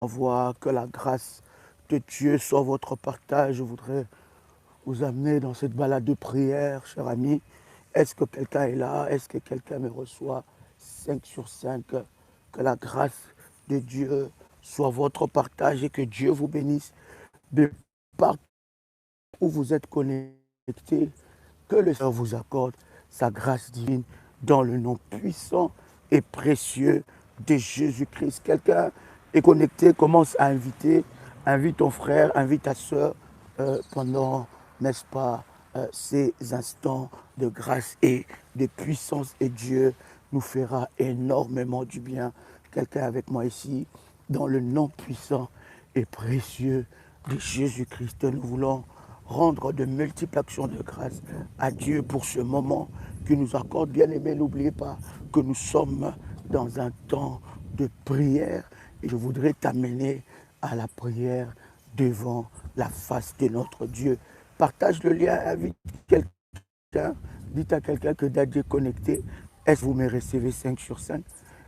voix, que la grâce de Dieu soit votre partage. Je voudrais vous amener dans cette balade de prière, cher ami. Est-ce que quelqu'un est là? Est-ce que quelqu'un me reçoit? 5 sur 5. Que la grâce de Dieu soit votre partage et que Dieu vous bénisse de partout où vous êtes connectés. Que le Seigneur vous accorde sa grâce divine dans le nom puissant et précieux de Jésus-Christ. Quelqu'un est connecté, commence à inviter, invite ton frère, invite ta soeur pendant, n'est-ce pas, ces instants de grâce et de puissance. Et Dieu nous fera énormément du bien. Quelqu'un avec moi ici, dans le nom puissant et précieux de Jésus-Christ, nous voulons rendre de multiples actions de grâce à Dieu pour ce moment qu'il nous accorde. Bien-aimé, n'oubliez pas que nous sommes dans un temps de prière et je voudrais t'amener à la prière devant la face de notre Dieu. Partage le lien, invite quelqu'un, dites à quelqu'un que Dieu est connecté. Est-ce que vous me recevez 5 sur 5?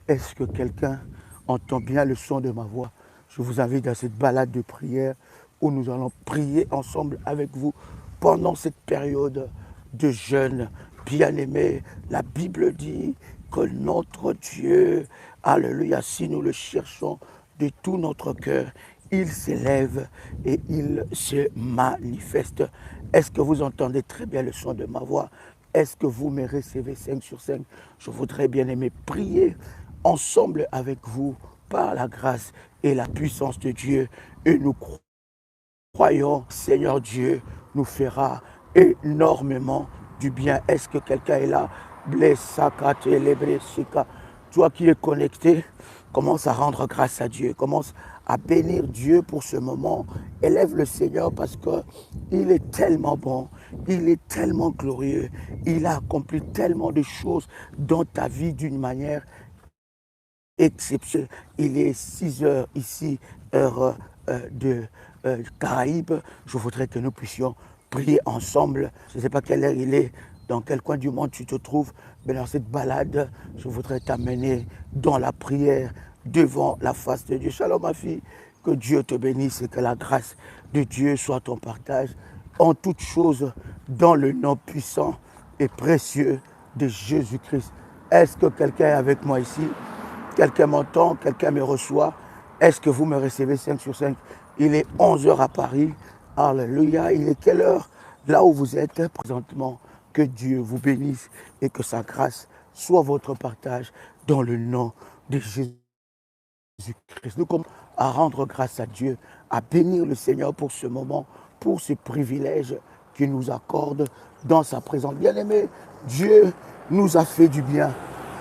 Est-ce que quelqu'un entend bien le son de ma voix? Je vous invite à cette balade de prière où nous allons prier ensemble avec vous pendant cette période de jeûne. Bien-aimé, la Bible dit que notre Dieu, alléluia, si nous le cherchons de tout notre cœur, il s'élève et il se manifeste. Est-ce que vous entendez très bien le son de ma voix? Est-ce que vous me recevez 5 sur 5? Je voudrais bien aimer prier ensemble avec vous par la grâce et la puissance de Dieu. Et nous croyons, Seigneur Dieu nous fera énormément du bien. Est-ce que quelqu'un est là? Toi qui es connecté, commence à rendre grâce à Dieu. Commence à bénir Dieu pour ce moment. Élève le Seigneur parce qu'il est tellement bon. Il est tellement glorieux. Il a accompli tellement de choses dans ta vie d'une manière exceptionnelle. Il est 6 heures ici, heure de Caraïbes. Je voudrais que nous puissions prier ensemble. Je ne sais pas quelle heure il est, dans quel coin du monde tu te trouves, mais dans cette balade, je voudrais t'amener dans la prière devant la face de Dieu. Shalom ma fille, que Dieu te bénisse et que la grâce de Dieu soit ton partage en toutes choses dans le nom puissant et précieux de Jésus-Christ. Est-ce que quelqu'un est avec moi ici? Quelqu'un m'entend? Quelqu'un me reçoit? Est-ce que vous me recevez 5 sur 5? Il est 11 heures à Paris. Alléluia. Il est quelle heure là où vous êtes présentement? Que Dieu vous bénisse et que sa grâce soit votre partage dans le nom de Jésus-Christ. Nous commençons à rendre grâce à Dieu, à bénir le Seigneur pour ce moment, pour ce privilège qu'il nous accorde dans sa présence. Bien-aimé, Dieu nous a fait du bien.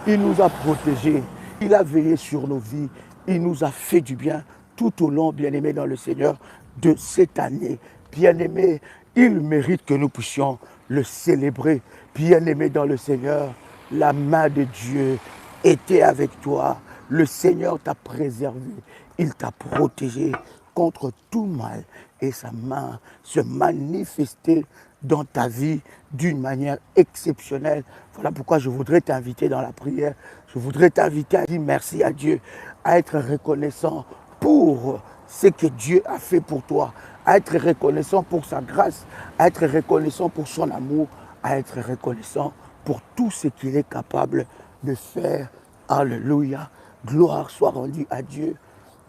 Il nous a protégés. Il a veillé sur nos vies. Il nous a fait du bien tout au long, bien-aimé dans le Seigneur, de cette année. Bien-aimé, il mérite que nous puissions le célébrer. Bien-aimé dans le Seigneur, la main de Dieu était avec toi. Le Seigneur t'a préservé. Il t'a protégé contre tout mal. Et sa main se manifestait dans ta vie d'une manière exceptionnelle. Voilà pourquoi je voudrais t'inviter dans la prière. Je voudrais t'inviter à dire merci à Dieu, à être reconnaissant pour ce que Dieu a fait pour toi, à être reconnaissant pour sa grâce, à être reconnaissant pour son amour, à être reconnaissant pour tout ce qu'il est capable de faire. Alléluia. Gloire soit rendue à Dieu.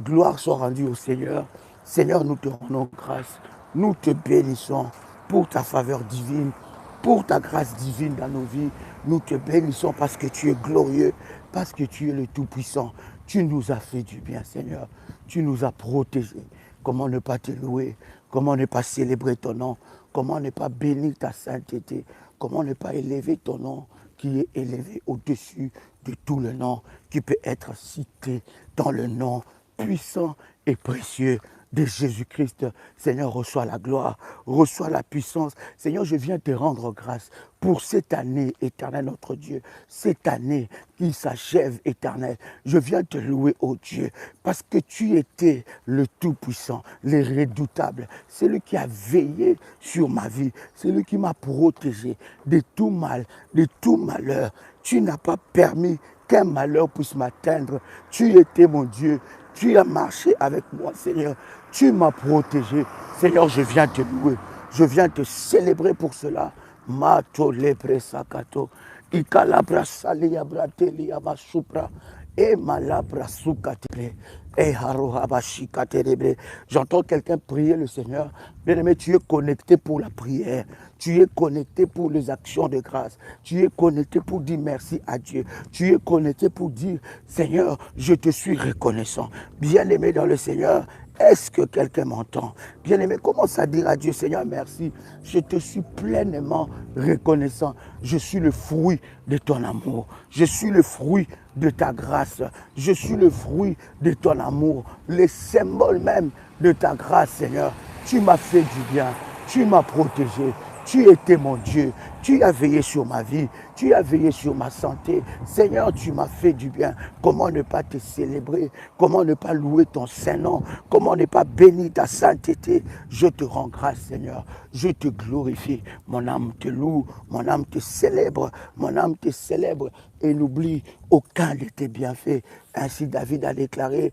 Gloire soit rendue au Seigneur. Seigneur, nous te rendons grâce. Nous te bénissons pour ta faveur divine, pour ta grâce divine dans nos vies. Nous te bénissons parce que tu es glorieux, parce que tu es le Tout-Puissant. Tu nous as fait du bien, Seigneur. Tu nous as protégés. Comment ne pas te louer? Comment ne pas célébrer ton nom? Comment ne pas bénir ta sainteté? Comment ne pas élever ton nom qui est élevé au-dessus de tout le nom, qui peut être cité dans le nom puissant et précieux de Jésus-Christ. Seigneur, reçois la gloire, reçois la puissance. Seigneur, je viens te rendre grâce pour cette année, éternel notre Dieu, cette année qui s'achève, éternel. Je viens te louer, ô Dieu, parce que tu étais le Tout-Puissant, le redoutable, celui qui a veillé sur ma vie, celui qui m'a protégé de tout mal, de tout malheur. Tu n'as pas permis qu'un malheur puisse m'atteindre. Tu étais mon Dieu Tu as marché avec moi, Seigneur. Tu m'as protégé. Seigneur, je viens te louer. Je viens te célébrer pour cela. Mato lebre sakato. Ikalabra salia bratelia basupra. Et malabra sukatere. Et harohabashikaterebre. J'entends quelqu'un prier le Seigneur. Bien-aimé, tu es connecté pour la prière. Tu es connecté pour les actions de grâce. Tu es connecté pour dire merci à Dieu. Tu es connecté pour dire, Seigneur, je te suis reconnaissant. Bien-aimé dans le Seigneur, est-ce que quelqu'un m'entend? Bien-aimé, commence à dire à Dieu, Seigneur, merci. Je te suis pleinement reconnaissant. Je suis le fruit de ton amour. Je suis le fruit de ta grâce. Je suis le fruit de ton amour. Le symbole même de ta grâce, Seigneur. Tu m'as fait du bien. Tu m'as protégé. Tu étais mon Dieu. Tu as veillé sur ma vie. Tu as veillé sur ma santé. Seigneur, tu m'as fait du bien. Comment ne pas te célébrer? Comment ne pas louer ton Saint-Nom? Comment ne pas bénir ta sainteté? Je te rends grâce, Seigneur. Je te glorifie. Mon âme te loue. Mon âme te célèbre. Mon âme te célèbre et n'oublie aucun de tes bienfaits. Ainsi David a déclaré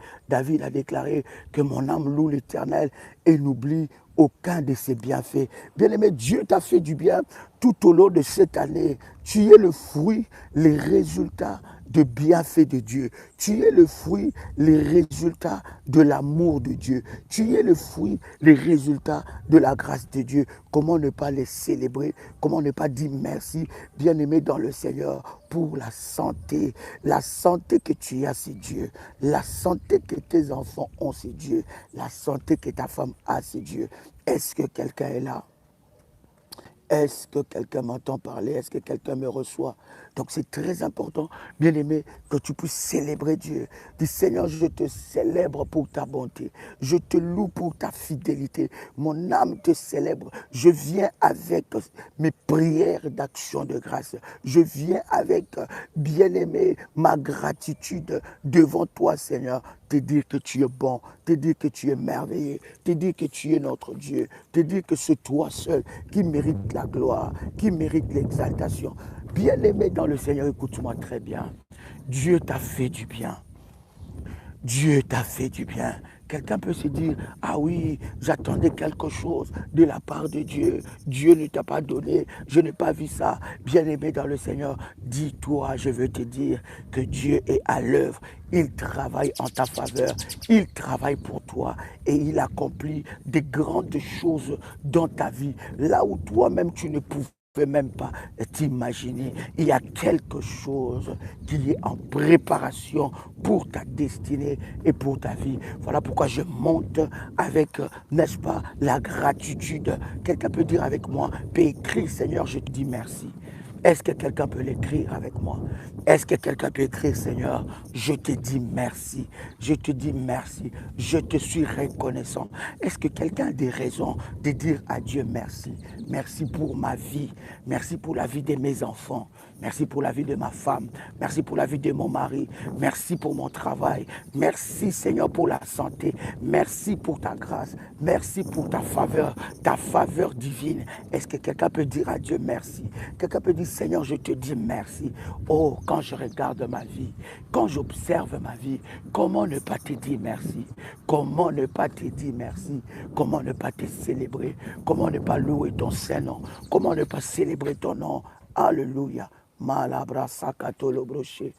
que mon âme loue l'Éternel et n'oublie aucun de ses bienfaits. Bien-aimé, Dieu t'a fait du bien tout au long de cette année. Tu es le fruit, les résultats de bienfaits de Dieu. Tu es le fruit, les résultats de l'amour de Dieu. Tu es le fruit, les résultats de la grâce de Dieu. Comment ne pas les célébrer? Comment ne pas dire merci, bien-aimé dans le Seigneur, pour la santé. La santé que tu as, c'est Dieu. La santé que tes enfants ont, c'est Dieu. La santé que ta femme a, c'est Dieu. Est-ce que quelqu'un est là? Est-ce que quelqu'un m'entend parler? Est-ce que quelqu'un me reçoit? Donc c'est très important, bien aimé, que tu puisses célébrer Dieu. Dis Seigneur, je te célèbre pour ta bonté. Je te loue pour ta fidélité. Mon âme te célèbre. Je viens avec mes prières d'action de grâce. Je viens avec, bien aimé, ma gratitude devant toi, Seigneur. Te dire que tu es bon, te dire que tu es merveilleux, te dire que tu es notre Dieu, te dire que c'est toi seul qui mérite la gloire, qui mérite l'exaltation. Bien-aimé dans le Seigneur, écoute-moi très bien. Dieu t'a fait du bien. Dieu t'a fait du bien. Quelqu'un peut se dire, ah oui, j'attendais quelque chose de la part de Dieu. Dieu ne t'a pas donné, je n'ai pas vu ça. Bien-aimé dans le Seigneur, dis-toi, je veux te dire que Dieu est à l'œuvre. Il travaille en ta faveur, il travaille pour toi et il accomplit des grandes choses dans ta vie. Là où toi-même tu ne pouvais même pas t'imaginer. Il y a quelque chose qui est en préparation pour ta destinée et pour ta vie. Voilà pourquoi je monte avec, n'est-ce pas, la gratitude. Quelqu'un peut dire avec moi, peut écrire, Seigneur, je te dis merci. Est-ce que quelqu'un peut l'écrire avec moi? Est-ce que quelqu'un peut écrire, Seigneur, je te dis merci, je te dis merci, je te suis reconnaissant. Est-ce que quelqu'un a des raisons de dire à Dieu merci? Merci pour ma vie, merci pour la vie de mes enfants, merci pour la vie de ma femme, merci pour la vie de mon mari, merci pour mon travail, merci Seigneur pour la santé, merci pour ta grâce, merci pour ta faveur divine. Est-ce que quelqu'un peut dire à Dieu merci? Quelqu'un peut dire Seigneur, je te dis merci. Oh, quand je regarde ma vie, quand j'observe ma vie, comment ne pas te dire merci? Comment ne pas te dire merci? Comment ne pas te célébrer? Comment ne pas louer ton Saint-Nom? Comment ne pas célébrer ton nom? Alléluia. Malabra sakatolo broché.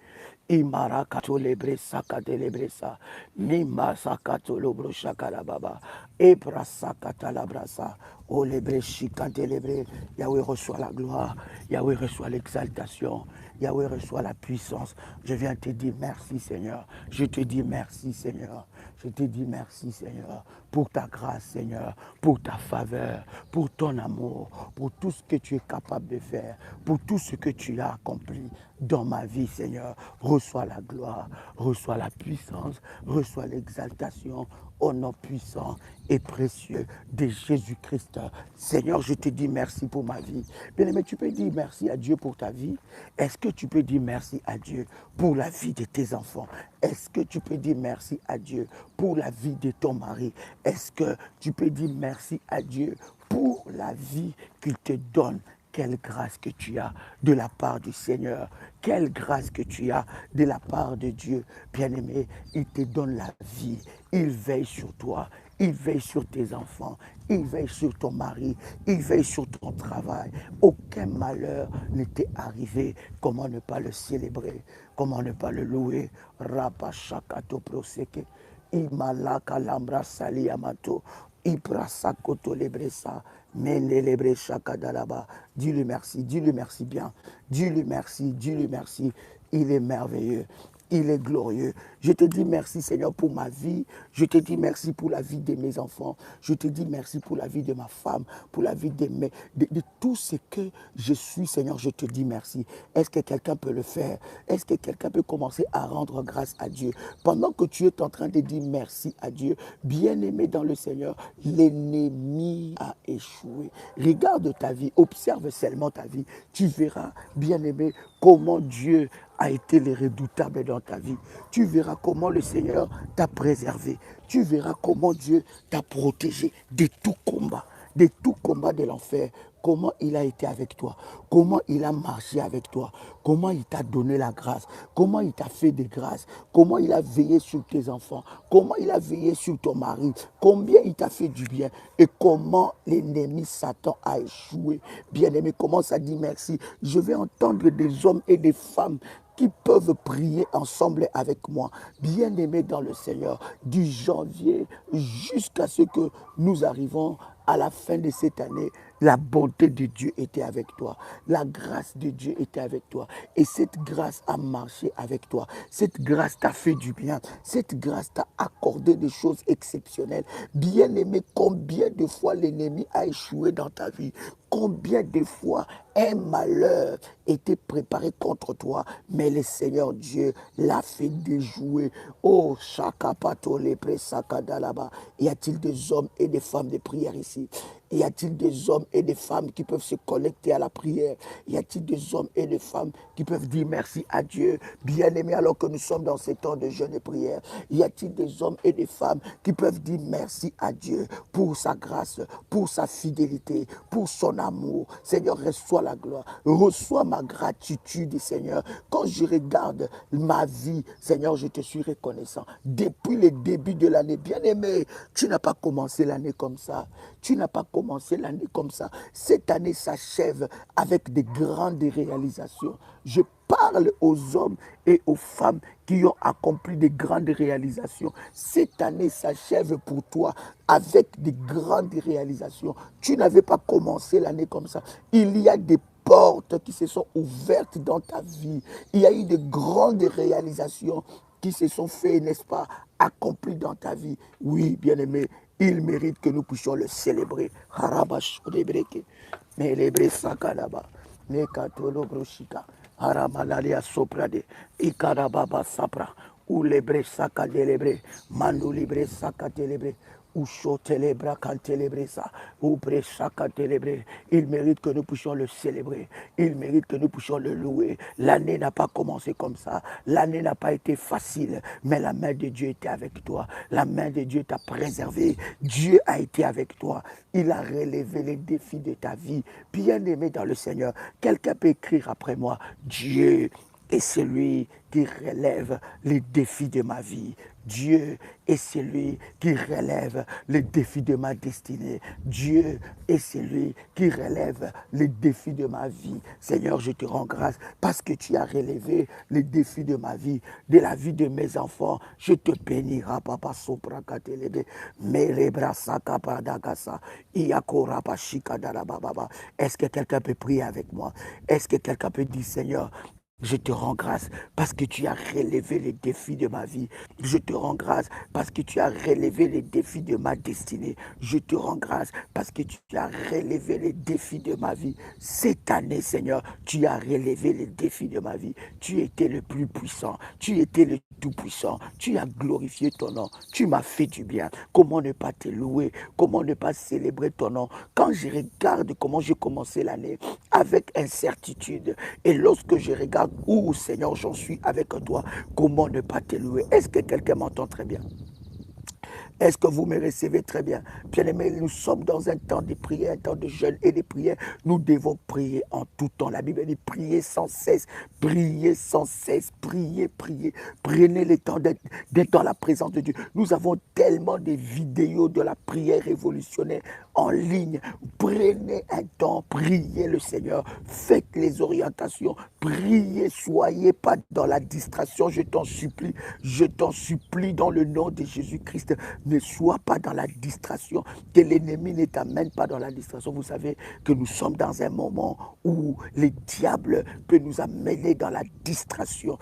Imara katole sakate lebresa. Mima sakatolo brochaka la baba. Ebra sakata la brasa. Oh lebre chikante lebre. Yahweh reçoit la gloire. Yahweh reçoit l'exaltation. Yahweh reçoit la puissance. Je viens te dire merci Seigneur. Je te dis merci Seigneur. Je te dis merci Seigneur pour ta grâce Seigneur, pour ta faveur, pour ton amour, pour tout ce que tu es capable de faire, pour tout ce que tu as accompli dans ma vie Seigneur. Reçois la gloire, reçois la puissance, reçois l'exaltation au nom puissant et précieux de Jésus-Christ. Seigneur, je te dis merci pour ma vie. Bien-aimé, tu peux dire merci à Dieu pour ta vie. Est-ce que tu peux dire merci à Dieu pour la vie de tes enfants? Est-ce que tu peux dire merci à Dieu pour la vie de ton mari? Est-ce que tu peux dire merci à Dieu pour la vie qu'il te donne Quelle grâce que tu as de la part du Seigneur. Quelle grâce que tu as de la part de Dieu. Bien-aimé, il te donne la vie. Il veille sur toi. Il veille sur tes enfants. Il veille sur ton mari. Il veille sur ton travail. Aucun malheur ne t'est arrivé. Comment ne pas le célébrer? Comment ne pas le louer? Rapachakato proseke. Imalaka lambra sali amato. Ibrasa koto lebresa. Mene lebre shakadalaba. Dis-lui merci. Dis-lui merci bien. Dis-lui merci. Dis-lui merci. Il est merveilleux. Il est glorieux. Je te dis merci, Seigneur, pour ma vie. Je te dis merci pour la vie de mes enfants. Je te dis merci pour la vie de ma femme, pour la vie de tout ce que je suis, Seigneur. Je te dis merci. Est-ce que quelqu'un peut le faire? Est-ce que quelqu'un peut commencer à rendre grâce à Dieu? Pendant que tu es en train de dire merci à Dieu, bien-aimé dans le Seigneur, l'ennemi a échoué. Regarde ta vie, observe seulement ta vie. Tu verras, bien-aimé, comment Dieu a été le redoutable dans ta vie. Tu verras comment le Seigneur t'a préservé. Tu verras comment Dieu t'a protégé de tout combat de l'enfer. Comment il a été avec toi, comment il a marché avec toi, comment il t'a donné la grâce, comment il t'a fait des grâces, comment il a veillé sur tes enfants, comment il a veillé sur ton mari, combien il t'a fait du bien et comment l'ennemi Satan a échoué. Bien-aimé, commence à dire merci. Je vais entendre des hommes et des femmes qui peuvent prier ensemble avec moi, bien-aimés dans le Seigneur, du janvier jusqu'à ce que nous arrivons à la fin de cette année. La bonté de Dieu était avec toi. La grâce de Dieu était avec toi. Et cette grâce a marché avec toi. Cette grâce t'a fait du bien. Cette grâce t'a accordé des choses exceptionnelles. Bien-aimé, combien de fois l'ennemi a échoué dans ta vie? Combien de fois un malheur était préparé contre toi, mais le Seigneur Dieu l'a fait déjouer. Oh, Shakapato Lepre Sakadalaba. Y a-t-il des hommes et des femmes de prière ici? Y a-t-il des hommes et des femmes qui peuvent se connecter à la prière? Y a-t-il des hommes et des femmes qui peuvent dire merci à Dieu, bien-aimé, alors que nous sommes dans ces temps de jeûne et prière? Y a-t-il des hommes et des femmes qui peuvent dire merci à Dieu pour sa grâce, pour sa fidélité, pour son amour? Seigneur, reçois la gloire, reçois ma gratitude, Seigneur. Quand je regarde ma vie, Seigneur, je te suis reconnaissant. Depuis le début de l'année, bien-aimé, tu n'as pas commencé l'année comme ça. Tu n'as pas commencé l'année comme ça. Cette année s'achève avec de grandes réalisations. Je parle aux hommes et aux femmes qui ont accompli de grandes réalisations. Cette année s'achève pour toi avec de grandes réalisations. Tu n'avais pas commencé l'année comme ça. Il y a des portes qui se sont ouvertes dans ta vie. Il y a eu de grandes réalisations qui se sont faites, n'est-ce pas, accomplies dans ta vie. Oui, bien-aimé, il mérite que nous puissions le célébrer. Harabash odebreke, melebre sakalaba, mekatolo broshika, haramalalia soprade, ikarababa sapra, ou lebre sakadelebre, mando libre sakatelebre. Il mérite que nous puissions le célébrer. Il mérite que nous puissions le louer. L'année n'a pas commencé comme ça. L'année n'a pas été facile. Mais la main de Dieu était avec toi. La main de Dieu t'a préservé. Dieu a été avec toi. Il a relevé les défis de ta vie. Bien-aimé dans le Seigneur, quelqu'un peut écrire après moi: Dieu est celui qui relève les défis de ma vie. Dieu est celui qui relève les défis de ma destinée. Dieu est celui qui relève les défis de ma vie. Seigneur, je te rends grâce parce que tu as relevé les défis de ma vie, de la vie de mes enfants. Je te bénirai, papa soprakatelebe, merebrasakapadagasa, iakorapashikadalababa. Est-ce que quelqu'un peut prier avec moi? Est-ce que quelqu'un peut dire: Seigneur, je te rends grâce parce que tu as relevé les défis de ma vie. Je te rends grâce parce que tu as relevé les défis de ma destinée. Je te rends grâce parce que tu as relevé les défis de ma vie. Cette année, Seigneur, tu as relevé les défis de ma vie. Tu étais le plus puissant. Tu étais le tout-puissant. Tu as glorifié ton nom. Tu m'as fait du bien. Comment ne pas te louer? Comment ne pas célébrer ton nom? Quand je regarde comment j'ai commencé l'année avec incertitude, et lorsque je regarde où, Seigneur, j'en suis avec toi, comment ne pas te louer? Est-ce que quelqu'un m'entend très bien? Est-ce que vous me recevez très bien? Bien-aimés, nous sommes dans un temps de prière, un temps de jeûne et de prière. Nous devons prier en tout temps. La Bible dit prier sans cesse, prier sans cesse, prier, prier. Prenez le temps d'être dans la présence de Dieu. Nous avons tellement de vidéos de la prière révolutionnaire en ligne. Prenez un temps, priez le Seigneur, faites les orientations, priez, soyez pas dans la distraction, je t'en supplie dans le nom de Jésus-Christ, ne sois pas dans la distraction, que l'ennemi ne t'amène pas dans la distraction. Vous savez que nous sommes dans un moment où le diable peut nous amener dans la distraction.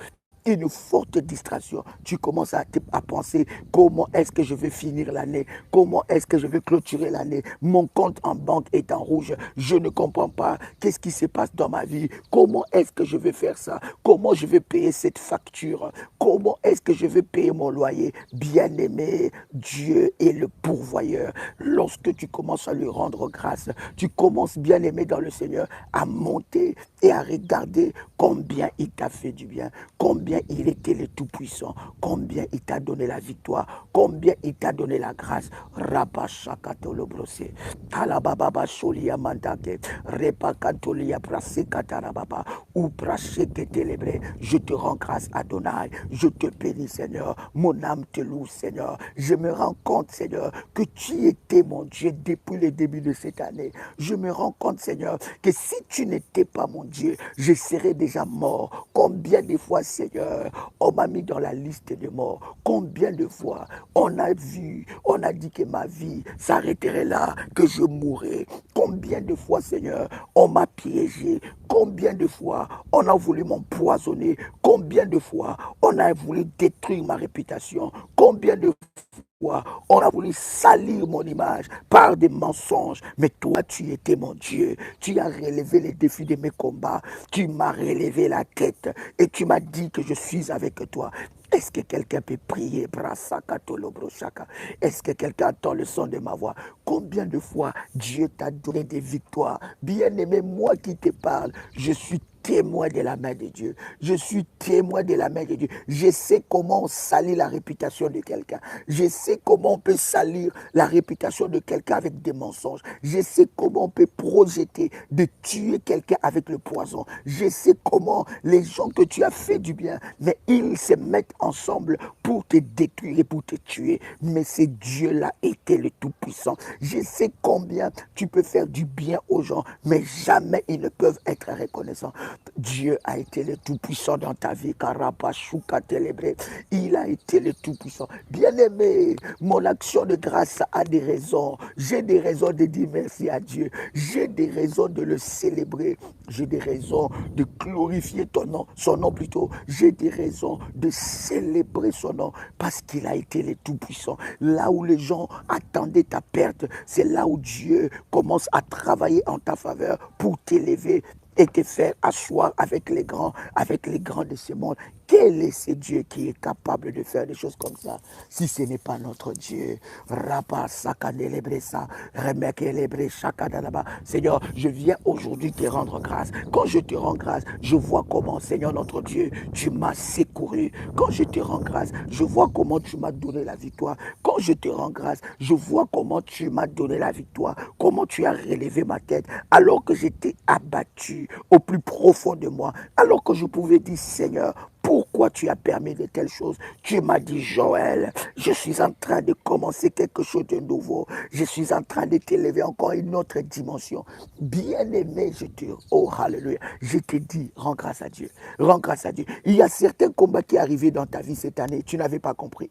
Une forte distraction. Tu commences à penser comment est-ce que je vais finir l'année, comment est-ce que je vais clôturer l'année. Mon compte en banque est en rouge. Je ne comprends pas qu'est-ce qui se passe dans ma vie. Comment est-ce que je vais faire ça? Comment je vais payer cette facture? Comment est-ce que je vais payer mon loyer? Bien-aimé, Dieu est le pourvoyeur. Lorsque tu commences à lui rendre grâce, tu commences, bien-aimé dans le Seigneur, à monter et à regarder combien il t'a fait du bien, combien il était le Tout-Puissant, combien il t'a donné la victoire, combien il t'a donné la grâce. Rabashakatolobrose, Alababa Sholia Mandake, Repakatolia Prasekatara, ou Praseketélébré. Je te rends grâce, Adonai. Je te bénis, Seigneur. Mon âme te loue, Seigneur. Je me rends compte, Seigneur, que tu étais mon Dieu depuis le début de cette année. Je me rends compte, Seigneur, que si tu n'étais pas mon Dieu, je serais déjà mort. Combien de fois, Seigneur, on m'a mis dans la liste des morts? Combien de fois on a vu, on a dit que ma vie s'arrêterait là, que je mourrais? Combien de fois, Seigneur, on m'a piégé? Combien de fois on a voulu m'empoisonner? Combien de fois on a voulu détruire ma réputation? Combien de fois on a voulu salir mon image par des mensonges? Mais toi, tu étais mon Dieu. Tu as relevé les défis de mes combats. Tu m'as relevé la tête et tu m'as dit que je suis avec toi. Est-ce que quelqu'un peut prier? Est-ce que quelqu'un entend le son de ma voix? Combien de fois Dieu t'a donné des victoires? Bien-aimé, moi qui te parle, je suis témoin de la main de Dieu. Je suis témoin de la main de Dieu. Je sais comment on salit la réputation de quelqu'un. Je sais comment on peut salir la réputation de quelqu'un avec des mensonges. Je sais comment on peut projeter de tuer quelqu'un avec le poison. Je sais comment les gens que tu as fait du bien, mais ils se mettent ensemble pour te détruire et pour te tuer. Mais c'est Dieu-là était le Tout-Puissant. Je sais combien tu peux faire du bien aux gens, mais jamais ils ne peuvent être reconnaissants. Dieu a été le Tout-Puissant dans ta vie. Il a été le Tout-Puissant. Bien-aimé, mon action de grâce a des raisons. J'ai des raisons de dire merci à Dieu. J'ai des raisons de le célébrer. J'ai des raisons de glorifier son nom plutôt. J'ai des raisons de célébrer son nom parce qu'il a été le Tout-Puissant. Là où les gens attendaient ta perte, c'est là où Dieu commence à travailler en ta faveur pour t'élever et te faire asseoir avec les grands de ce monde. Quel est ce Dieu qui est capable de faire des choses comme ça, si ce n'est pas notre Dieu? Seigneur, je viens aujourd'hui te rendre grâce. Quand je te rends grâce, je vois comment, Seigneur notre Dieu, tu m'as secouru. Quand je te rends grâce, je vois comment tu m'as donné la victoire. Quand je te rends grâce, je vois comment tu m'as donné la victoire, comment tu as relevé ma tête, alors que j'étais abattu au plus profond de moi, alors que je pouvais dire, Seigneur, pourquoi tu as permis de telles choses? Tu m'as dit, Joël, je suis en train de commencer quelque chose de nouveau. Je suis en train de t'élever encore une autre dimension. Bien-aimé, oh, alléluia, je te dis, rends grâce à Dieu. Rends grâce à Dieu. Il y a certains combats qui arrivaient dans ta vie cette année, tu n'avais pas compris.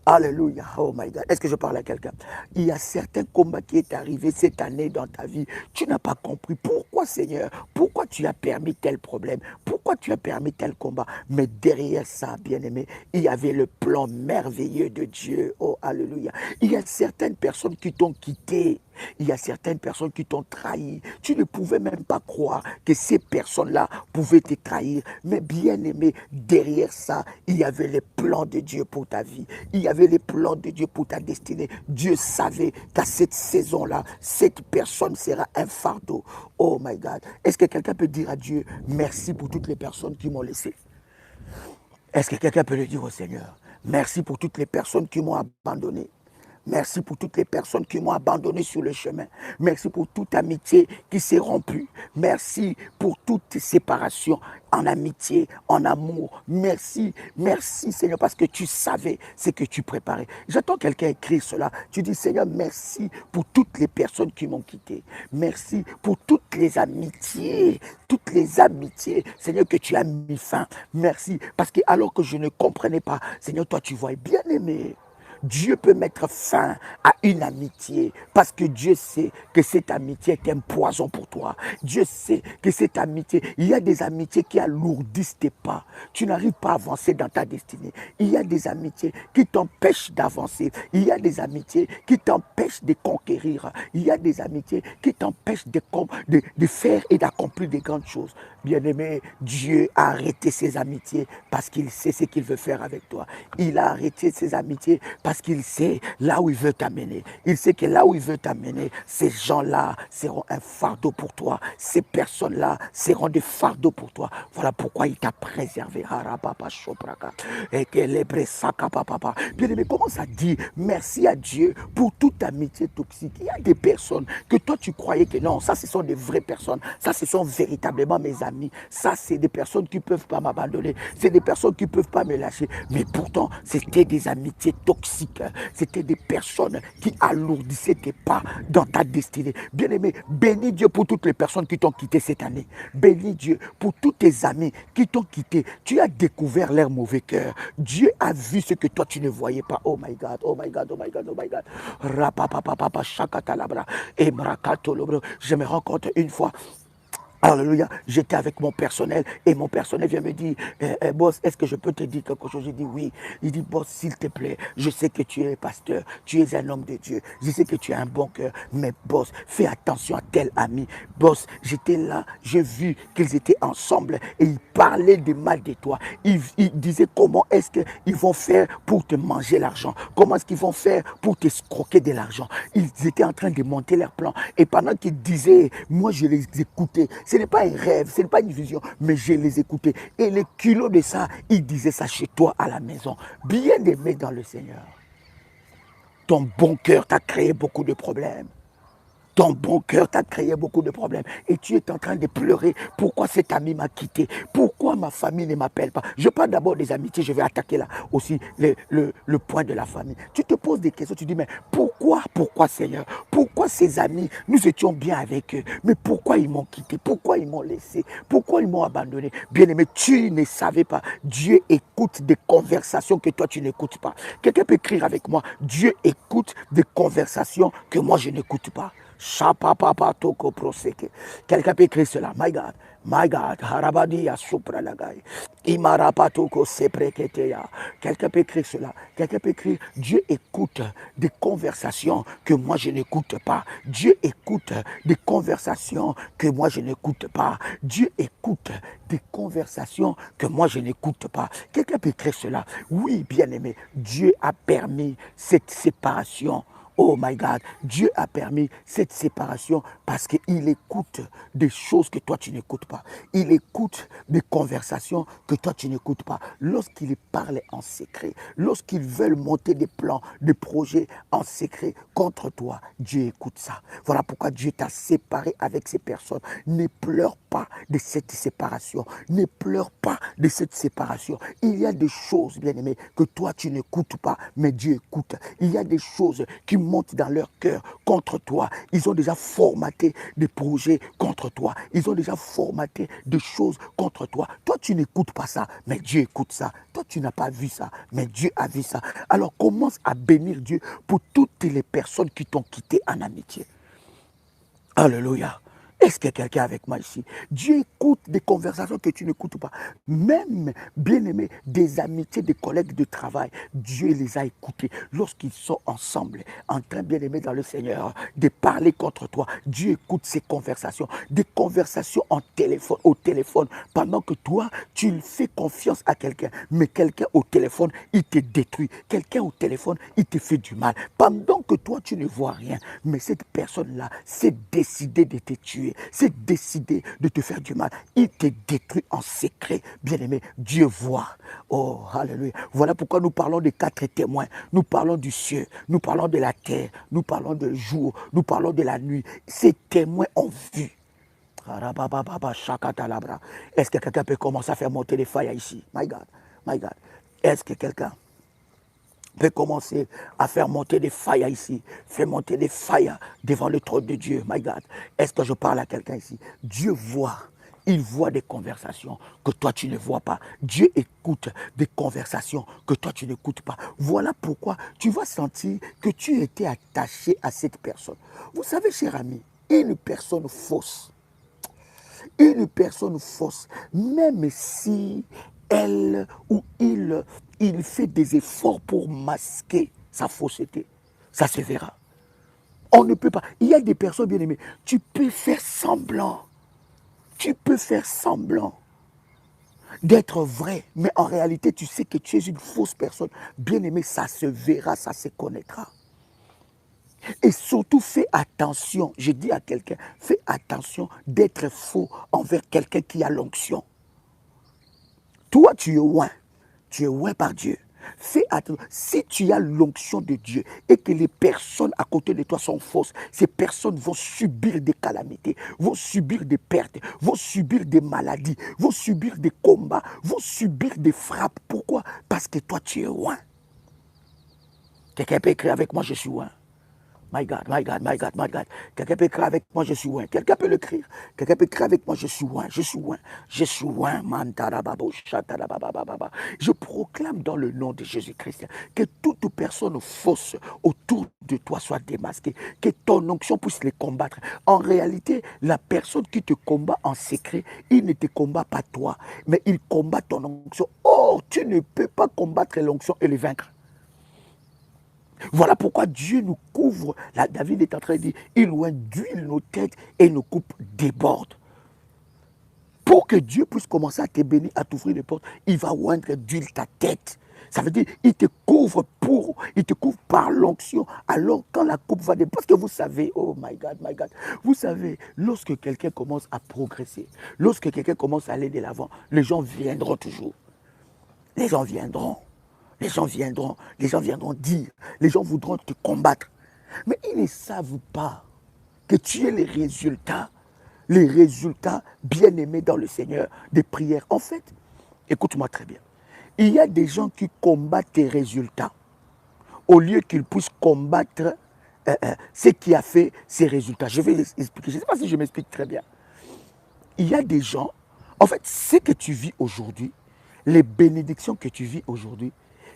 Alléluia, oh my God, est-ce que je parle à quelqu'un? Il y a certains combats qui est arrivé cette année dans ta vie, tu n'as pas compris. Pourquoi, Seigneur? Pourquoi tu as permis tel problème? Pourquoi tu as permis tel combat? Mais derrière ça, bien-aimé, il y avait le plan merveilleux de Dieu, oh alléluia. Il y a certaines personnes qui t'ont quitté. Il y a certaines personnes qui t'ont trahi. Tu ne pouvais même pas croire que ces personnes-là pouvaient te trahir. Mais bien aimé, derrière ça, il y avait les plans de Dieu pour ta vie. Il y avait les plans de Dieu pour ta destinée. Dieu savait qu'à cette saison-là, cette personne sera un fardeau. Oh my God. Est-ce que quelqu'un peut dire à Dieu, merci pour toutes les personnes qui m'ont laissé? Est-ce que quelqu'un peut le dire au Seigneur? Merci pour toutes les personnes qui m'ont abandonné. Merci pour toutes les personnes qui m'ont abandonné sur le chemin. Merci pour toute amitié qui s'est rompue. Merci pour toute séparation en amitié, en amour. Merci, merci Seigneur, parce que tu savais ce que tu préparais. J'entends quelqu'un écrire cela. Tu dis Seigneur, merci pour toutes les personnes qui m'ont quitté. Merci pour toutes les amitiés, Seigneur, que tu as mis fin. Merci, parce que alors que je ne comprenais pas, Seigneur, toi tu vois, bien aimé. Dieu peut mettre fin à une amitié parce que Dieu sait que cette amitié est un poison pour toi. Dieu sait que cette amitié, il y a des amitiés qui alourdissent tes pas. Tu n'arrives pas à avancer dans ta destinée. Il y a des amitiés qui t'empêchent d'avancer. Il y a des amitiés qui t'empêchent de conquérir. Il y a des amitiés qui t'empêchent de faire et d'accomplir des grandes choses. Bien-aimé, Dieu a arrêté ses amitiés parce qu'il sait ce qu'il veut faire avec toi. Il a arrêté ses amitiés parce qu'il sait là où il veut t'amener. Il sait que là où il veut t'amener, ces gens-là seront un fardeau pour toi. Ces personnes-là seront des fardeaux pour toi. Voilà pourquoi il t'a préservé. Bien-aimé, commence à dire merci à Dieu pour toute amitié toxique. Il y a des personnes que toi tu croyais que non, ça ce sont des vraies personnes. Ça ce sont véritablement mes amis. Ça c'est des personnes qui ne peuvent pas m'abandonner. C'est des personnes qui ne peuvent pas me lâcher. Mais pourtant, c'était des amitiés toxiques. C'était des personnes qui alourdissaient tes pas dans ta destinée. Bien-aimé, bénis Dieu pour toutes les personnes qui t'ont quitté cette année. Bénis Dieu pour tous tes amis qui t'ont quitté. Tu as découvert leur mauvais cœur. Dieu a vu ce que toi tu ne voyais pas. Oh my God, oh my God, oh my God, oh my God. Rapapapapa, shakatalabra, emrakatolobro. Je me rends compte une fois. Alléluia, j'étais avec mon personnel et mon personnel vient me dire, boss, est-ce que je peux te dire quelque chose? J'ai dit oui. Il dit, boss, s'il te plaît, je sais que tu es pasteur, tu es un homme de Dieu, je sais que tu as un bon cœur, mais boss, fais attention à tel ami. Boss, j'étais là, j'ai vu qu'ils étaient ensemble et ils parlaient de mal de toi. Ils disaient comment est-ce qu'ils vont faire pour te manger l'argent, comment est-ce qu'ils vont faire pour te escroquer de l'argent. Ils étaient en train de monter leur plan et pendant qu'ils disaient, moi je les écoutais. Ce n'est pas un rêve, ce n'est pas une vision, mais je les écoutais. Et les kilos de ça, ils disaient ça chez toi à la maison. Bien aimé dans le Seigneur. Ton bon cœur t'a créé beaucoup de problèmes. Ton bon cœur t'a créé beaucoup de problèmes. Et tu es en train de pleurer. Pourquoi cet ami m'a quitté? Pourquoi ma famille ne m'appelle pas? Je parle d'abord des amitiés. Je vais attaquer là aussi le point de la famille. Tu te poses des questions. Tu dis, mais pourquoi Seigneur? Pourquoi ces amis, nous étions bien avec eux? Mais pourquoi ils m'ont quitté? Pourquoi ils m'ont laissé? Pourquoi ils m'ont abandonné? Bien-aimé, tu ne savais pas. Dieu écoute des conversations que toi, tu n'écoutes pas. Quelqu'un peut écrire avec moi. Dieu écoute des conversations que moi, je n'écoute pas. Quelqu'un peut écrire cela. My God, Harabadia Supralagai. Imarapatoko Sepreketeya. Quelqu'un peut écrire cela. Quelqu'un peut écrire Dieu écoute des conversations que moi je n'écoute pas. Dieu écoute des conversations que moi je n'écoute pas. Dieu écoute des conversations que moi je n'écoute pas. Quelqu'un peut écrire cela. Oui, bien-aimé, Dieu a permis cette séparation. Oh my God, Dieu a permis cette séparation parce qu'il écoute des choses que toi tu n'écoutes pas. Il écoute des conversations que toi tu n'écoutes pas. Lorsqu'il parle en secret, lorsqu'ils veulent monter des plans, des projets en secret contre toi, Dieu écoute ça. Voilà pourquoi Dieu t'a séparé avec ces personnes. Ne pleure pas de cette séparation. Ne pleure pas de cette séparation. Il y a des choses, bien-aimé, que toi tu n'écoutes pas, mais Dieu écoute. Il y a des choses qui montent dans leur cœur contre toi. Ils ont déjà formaté des projets contre toi. Ils ont déjà formaté des choses contre toi. Toi, tu n'écoutes pas ça, mais Dieu écoute ça. Toi, tu n'as pas vu ça, mais Dieu a vu ça. Alors, commence à bénir Dieu pour toutes les personnes qui t'ont quitté en amitié. Alléluia. Est-ce qu'il y a quelqu'un avec moi ici? Dieu écoute des conversations que tu n'écoutes pas. Même, bien-aimé, des amitiés, des collègues de travail, Dieu les a écoutés. Lorsqu'ils sont ensemble, en train, bien-aimé dans le Seigneur, de parler contre toi, Dieu écoute ces conversations. Des conversations au téléphone, pendant que toi, tu fais confiance à quelqu'un. Mais quelqu'un au téléphone, il te détruit. Quelqu'un au téléphone, il te fait du mal. Pendant Tant que toi, tu ne vois rien, mais cette personne-là s'est décidé de te tuer, s'est décidé de te faire du mal. Il te détruit en secret. Bien-aimé, Dieu voit. Oh, alléluia. Voilà pourquoi nous parlons des 4 témoins. Nous parlons du ciel, nous parlons de la terre, nous parlons du jour, nous parlons de la nuit. Ces témoins ont vu. Est-ce que quelqu'un peut commencer à faire monter les failles ici? My God, my God. Est-ce que quelqu'un peut commencer à faire monter des failles ici, faire monter des failles devant le trône de Dieu? My God, est-ce que je parle à quelqu'un ici? Dieu voit. Il voit des conversations que toi tu ne vois pas. Dieu écoute des conversations que toi tu n'écoutes pas. Voilà pourquoi tu vas sentir que tu étais attaché à cette personne. Vous savez, cher ami, une personne fausse, même si elle ou il fait des efforts pour masquer sa fausseté, ça se verra. On ne peut pas. Il y a des personnes bien aimées, tu peux faire semblant. Tu peux faire semblant d'être vrai, mais en réalité, tu sais que tu es une fausse personne. Bien aimé, ça se verra, ça se connaîtra. Et surtout, fais attention, je dis à quelqu'un, fais attention d'être faux envers quelqu'un qui a l'onction. Toi, tu es oint par Dieu. Fais attention, si tu as l'onction de Dieu et que les personnes à côté de toi sont fausses, ces personnes vont subir des calamités, vont subir des pertes, vont subir des maladies, vont subir des combats, vont subir des frappes. Pourquoi? Parce que toi, tu es oint. Quelqu'un peut écrire avec moi, je suis oint. My God, my God, my God, my God. Quelqu'un peut écrire avec moi, je suis oint. Quelqu'un peut l'écrire. Quelqu'un peut écrire avec moi, je suis oint, je suis oint, je suis oint. Je proclame dans le nom de Jésus-Christ que toute personne fausse autour de toi soit démasquée, que ton onction puisse les combattre. En réalité, la personne qui te combat en secret, il ne te combat pas toi, mais il combat ton onction. Or, tu ne peux pas combattre l'onction et les vaincre. Voilà pourquoi Dieu nous couvre. Là, David est en train de dire, il oint d'huile nos têtes et nos coupes débordent. Pour que Dieu puisse commencer à te bénir, à t'ouvrir les portes, il va oindre d'huile ta tête. Ça veut dire, il te couvre par l'onction. Alors, quand la coupe va débordre, parce que vous savez, oh my God, vous savez, lorsque quelqu'un commence à progresser, lorsque quelqu'un commence à aller de l'avant, les gens viendront toujours. Les gens viendront. Les gens viendront dire, les gens voudront te combattre. Mais ils ne savent pas que tu es les résultats bien-aimés dans le Seigneur des prières. En fait, écoute-moi très bien. Il y a des gens qui combattent tes résultats au lieu qu'ils puissent combattre ce qui a fait ces résultats. Je vais l'expliquer. Je ne sais pas si je m'explique très bien. Il y a des gens, en fait, ce que tu vis aujourd'hui, les bénédictions que tu vis aujourd'hui,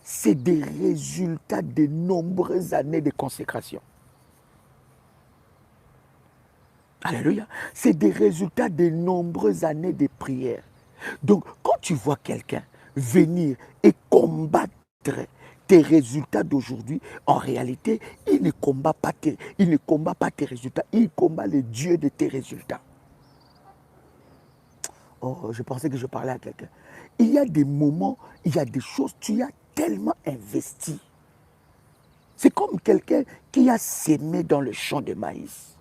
c'est des résultats de nombreuses années de consécration. Alléluia. C'est des résultats de nombreuses années de prière. Donc, quand tu vois quelqu'un venir et combattre tes résultats d'aujourd'hui, en réalité, il ne combat pas tes résultats, il combat le Dieu de tes résultats. Oh, je pensais que je parlais à quelqu'un. Il y a des moments, il y a des choses, tu as tellement investi. C'est comme quelqu'un qui a sémé dans le champ de maïs.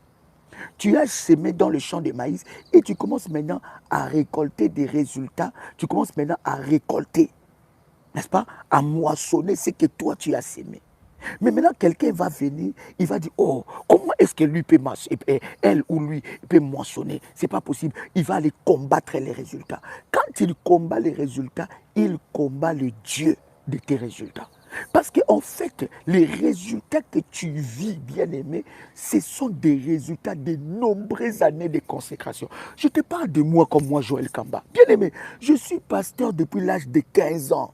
Tu as sémé dans le champ de maïs et tu commences maintenant à récolter des résultats. Tu commences maintenant à récolter, n'est-ce pas? À moissonner ce que toi tu as sémé. Mais maintenant, quelqu'un va venir, il va dire, oh, comment est-ce que lui peut elle ou lui peut moissonner? Ce n'est pas possible. Il va aller combattre les résultats. Quand il combat les résultats, il combat le Dieu de tes résultats. Parce qu'en fait, les résultats que tu vis, bien-aimé, ce sont des résultats de nombreuses années de consécration. Je te parle de moi comme moi, Joël Kamba. Bien-aimé, je suis pasteur depuis l'âge de 15 ans.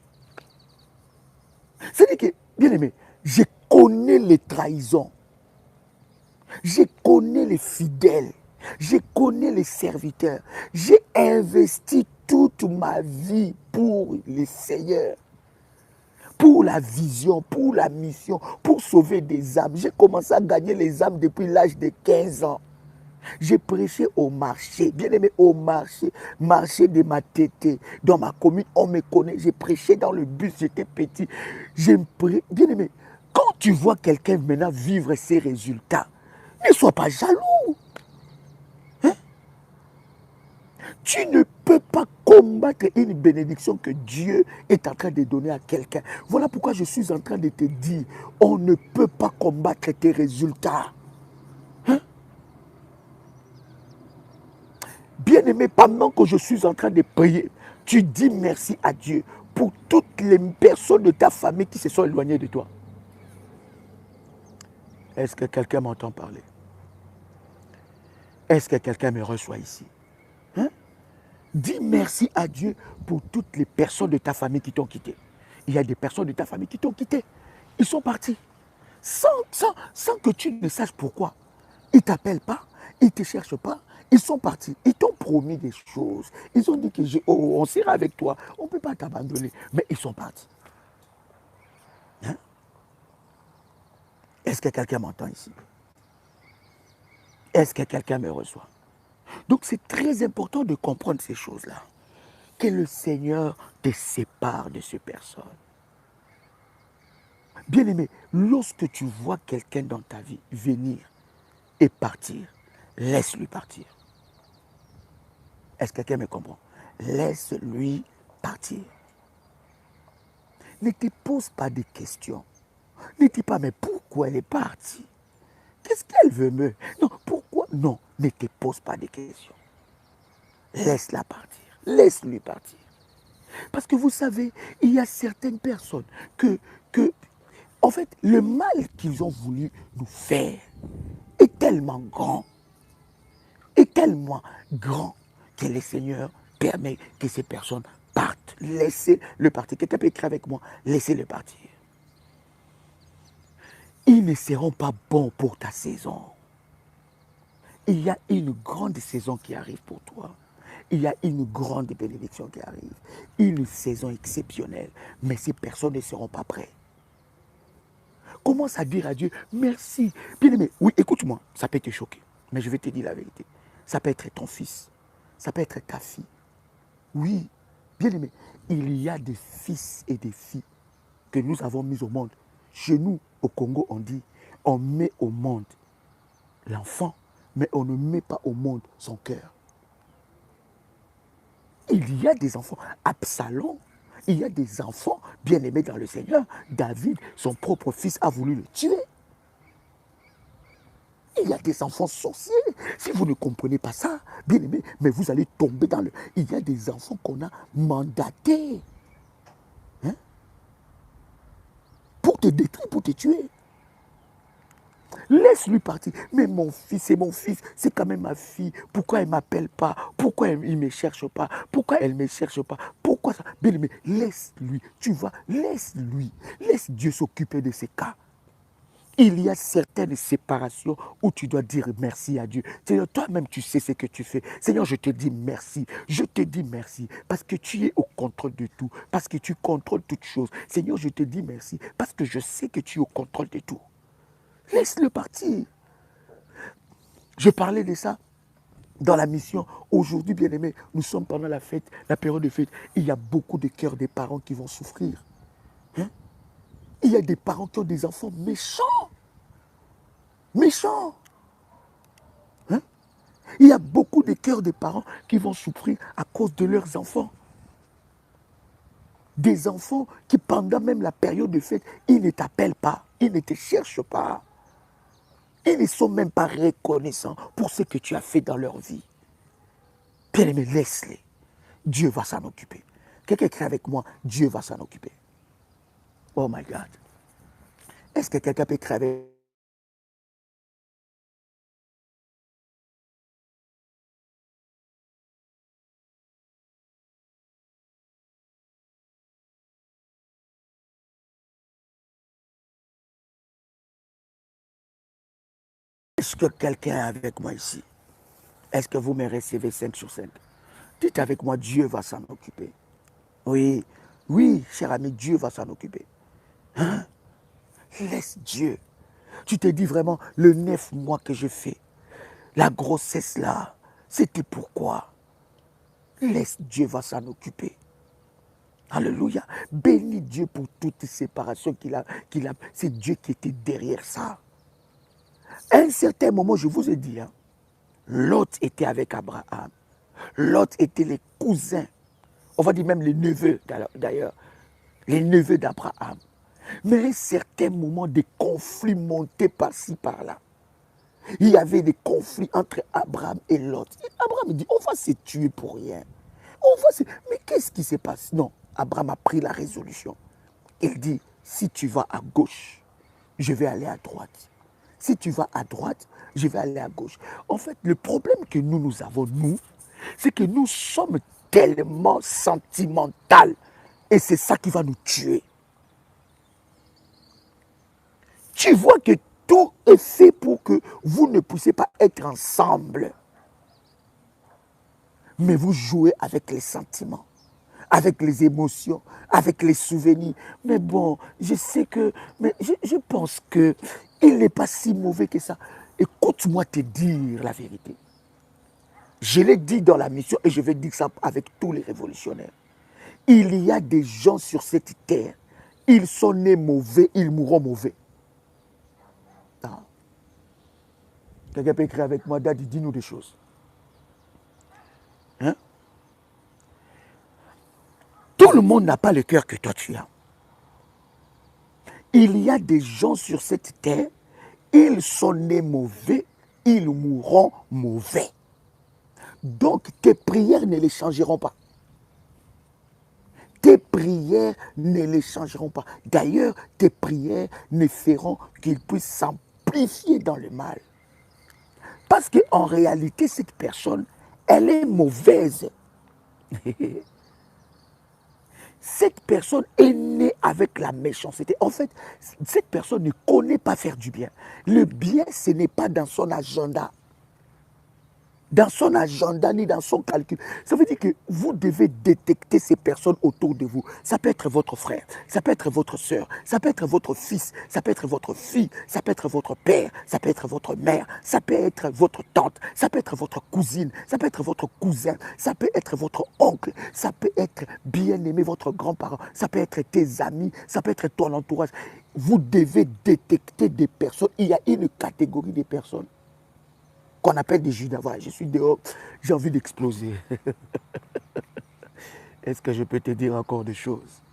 C'est-à-dire que, bien-aimé, je connais les trahisons. Je connais les fidèles. Je connais les serviteurs. J'ai investi toute ma vie pour les Seigneurs, pour la vision, pour la mission, pour sauver des âmes. J'ai commencé à gagner les âmes depuis l'âge de 15 ans. J'ai prêché au marché, bien aimé, au marché de ma tété. Dans ma commune, on me connaît. J'ai prêché dans le bus, j'étais petit. Bien aimé, Quand tu vois quelqu'un maintenant vivre ses résultats, ne sois pas jaloux. Hein? Tu ne peux pas combattre une bénédiction que Dieu est en train de donner à quelqu'un. Voilà pourquoi je suis en train de te dire, on ne peut pas combattre tes résultats. Hein? Bien-aimé, pendant que je suis en train de prier, tu dis merci à Dieu pour toutes les personnes de ta famille qui se sont éloignées de toi. Est-ce que quelqu'un m'entend parler? Est-ce que quelqu'un me reçoit ici? Hein? Dis merci à Dieu pour toutes les personnes de ta famille qui t'ont quitté. Il y a des personnes de ta famille qui t'ont quitté. Ils sont partis. Sans que tu ne saches pourquoi. Ils ne t'appellent pas, ils ne te cherchent pas. Ils sont partis. Ils t'ont promis des choses. Ils ont dit que on sera avec toi. On ne peut pas t'abandonner. Mais ils sont partis. Hein? Est-ce que quelqu'un m'entend ici? Est-ce que quelqu'un me reçoit? Donc c'est très important de comprendre ces choses-là. Que le Seigneur te sépare de ces personnes. Bien-aimé, lorsque tu vois quelqu'un dans ta vie venir et partir, laisse-lui partir. Est-ce que quelqu'un me comprend? Laisse-lui partir. Ne te pose pas de questions. Ne dis pas, mais pourquoi elle est partie? Qu'est-ce qu'elle veut me... Non, pourquoi? Non, ne te pose pas de questions. Laisse-la partir. Laisse-lui partir. Parce que vous savez, il y a certaines personnes en fait, le mal qu'ils ont voulu nous faire est tellement grand que le Seigneur permet que ces personnes partent. Laissez-le partir. Quelqu'un peut écrire avec moi, laissez-le partir. Ils ne seront pas bons pour ta saison. Il y a une grande saison qui arrive pour toi. Il y a une grande bénédiction qui arrive. Une saison exceptionnelle. Mais ces personnes ne seront pas prêtes. Commence à dire à Dieu, merci. Bien-aimé, oui, écoute-moi, ça peut te choquer. Mais je vais te dire la vérité. Ça peut être ton fils. Ça peut être ta fille. Oui, bien-aimé, il y a des fils et des filles que nous avons mis au monde. Chez nous, au Congo, on dit, on met au monde l'enfant, mais on ne met pas au monde son cœur. Il y a des enfants. Absalom, il y a des enfants bien-aimés dans le Seigneur. David, son propre fils, a voulu le tuer. Il y a des enfants sorciers. Si vous ne comprenez pas ça, bien-aimé, mais vous allez tomber dans le... Il y a des enfants qu'on a mandatés. Hein? Pour te détruire, pour te tuer. Laisse-lui partir. Mais mon fils, c'est mon fils. C'est quand même ma fille. Pourquoi elle ne m'appelle pas? Pourquoi il ne me cherche pas? Pourquoi elle ne me cherche pas? Pourquoi ça? Bien, mais laisse-lui. Tu vois, laisse-lui. Laisse Dieu s'occuper de ces cas. Il y a certaines séparations où tu dois dire merci à Dieu. Seigneur, toi-même, tu sais ce que tu fais. Seigneur, je te dis merci. Je te dis merci parce que tu es au contrôle de tout. Parce que tu contrôles toutes choses. Seigneur, je te dis merci parce que je sais que tu es au contrôle de tout. Laisse-le partir. Je parlais de ça dans la mission. Aujourd'hui, bien-aimés, nous sommes pendant la fête, la période de fête. Il y a beaucoup de cœurs des parents qui vont souffrir. Hein? Il y a des parents qui ont des enfants méchants. Méchants. Hein? Il y a beaucoup de cœurs des parents qui vont souffrir à cause de leurs enfants. Des enfants qui, pendant même la période de fête, ils ne t'appellent pas, ils ne te cherchent pas. Ils ne sont même pas reconnaissants pour ce que tu as fait dans leur vie. Bien-aimé, laisse-les. Dieu va s'en occuper. Quelqu'un écrit avec moi, Dieu va s'en occuper. Oh my God. Est-ce que quelqu'un peut écrire avec moi? Est-ce que quelqu'un est avec moi ici? Est-ce que vous me recevez 5 sur 5? Dites avec moi, Dieu va s'en occuper. Oui, oui, cher ami, Dieu va s'en occuper. Hein? Laisse Dieu. Tu te dis vraiment, le 9 mois que je fais, la grossesse là, c'était pourquoi? Laisse Dieu va s'en occuper. Alléluia. Bénis Dieu pour toute séparation qu'il a. C'est Dieu qui était derrière ça. À un certain moment, je vous ai dit, hein, Lot était avec Abraham. Lot était les cousins. On va dire même les neveux, d'ailleurs. Les neveux d'Abraham. Mais à un certain moment, des conflits montaient par-ci, par-là. Il y avait des conflits entre Abraham et Lot. Et Abraham dit, on va se tuer pour rien. Mais qu'est-ce qui se passe? Non, Abraham a pris la résolution. Il dit, si tu vas à gauche, je vais aller à droite. Si tu vas à droite, je vais aller à gauche. En fait, le problème que nous avons, nous, c'est que nous sommes tellement sentimentaux. Et c'est ça qui va nous tuer. Tu vois que tout est fait pour que vous ne puissiez pas être ensemble. Mais vous jouez avec les sentiments, avec les émotions, avec les souvenirs. Mais bon, je sais que, mais je pense qu'il n'est pas si mauvais que ça. Écoute-moi te dire la vérité. Je l'ai dit dans la mission et je vais dire ça avec tous les révolutionnaires. Il y a des gens sur cette terre, ils sont nés mauvais, ils mourront mauvais. Ah. Quelqu'un peut écrire avec moi, Daddy, dis-nous des choses. Hein? Tout le monde n'a pas le cœur que toi tu as. Il y a des gens sur cette terre, ils sont nés mauvais, ils mourront mauvais. Donc tes prières ne les changeront pas. Tes prières ne les changeront pas. D'ailleurs, tes prières ne feront qu'ils puissent s'amplifier dans le mal. Parce qu'en réalité, cette personne, elle est mauvaise. Cette personne est née avec la méchanceté. En fait, cette personne ne connaît pas faire du bien. Le bien, ce n'est pas dans son agenda. Dans son agenda ni dans son calcul. Ça veut dire que vous devez détecter ces personnes autour de vous. Ça peut être votre frère, ça peut être votre soeur, ça peut être votre fils, ça peut être votre fille, ça peut être votre père, ça peut être votre mère, ça peut être votre tante, ça peut être votre cousine, ça peut être votre cousin, ça peut être votre oncle, ça peut être bien aimé votre grand-parent, ça peut être tes amis, ça peut être ton entourage. Vous devez détecter des personnes. Il y a une catégorie de personnes qu'on appelle des Judas. Voilà, je suis dehors, j'ai envie d'exploser. Est-ce que je peux te dire encore des choses?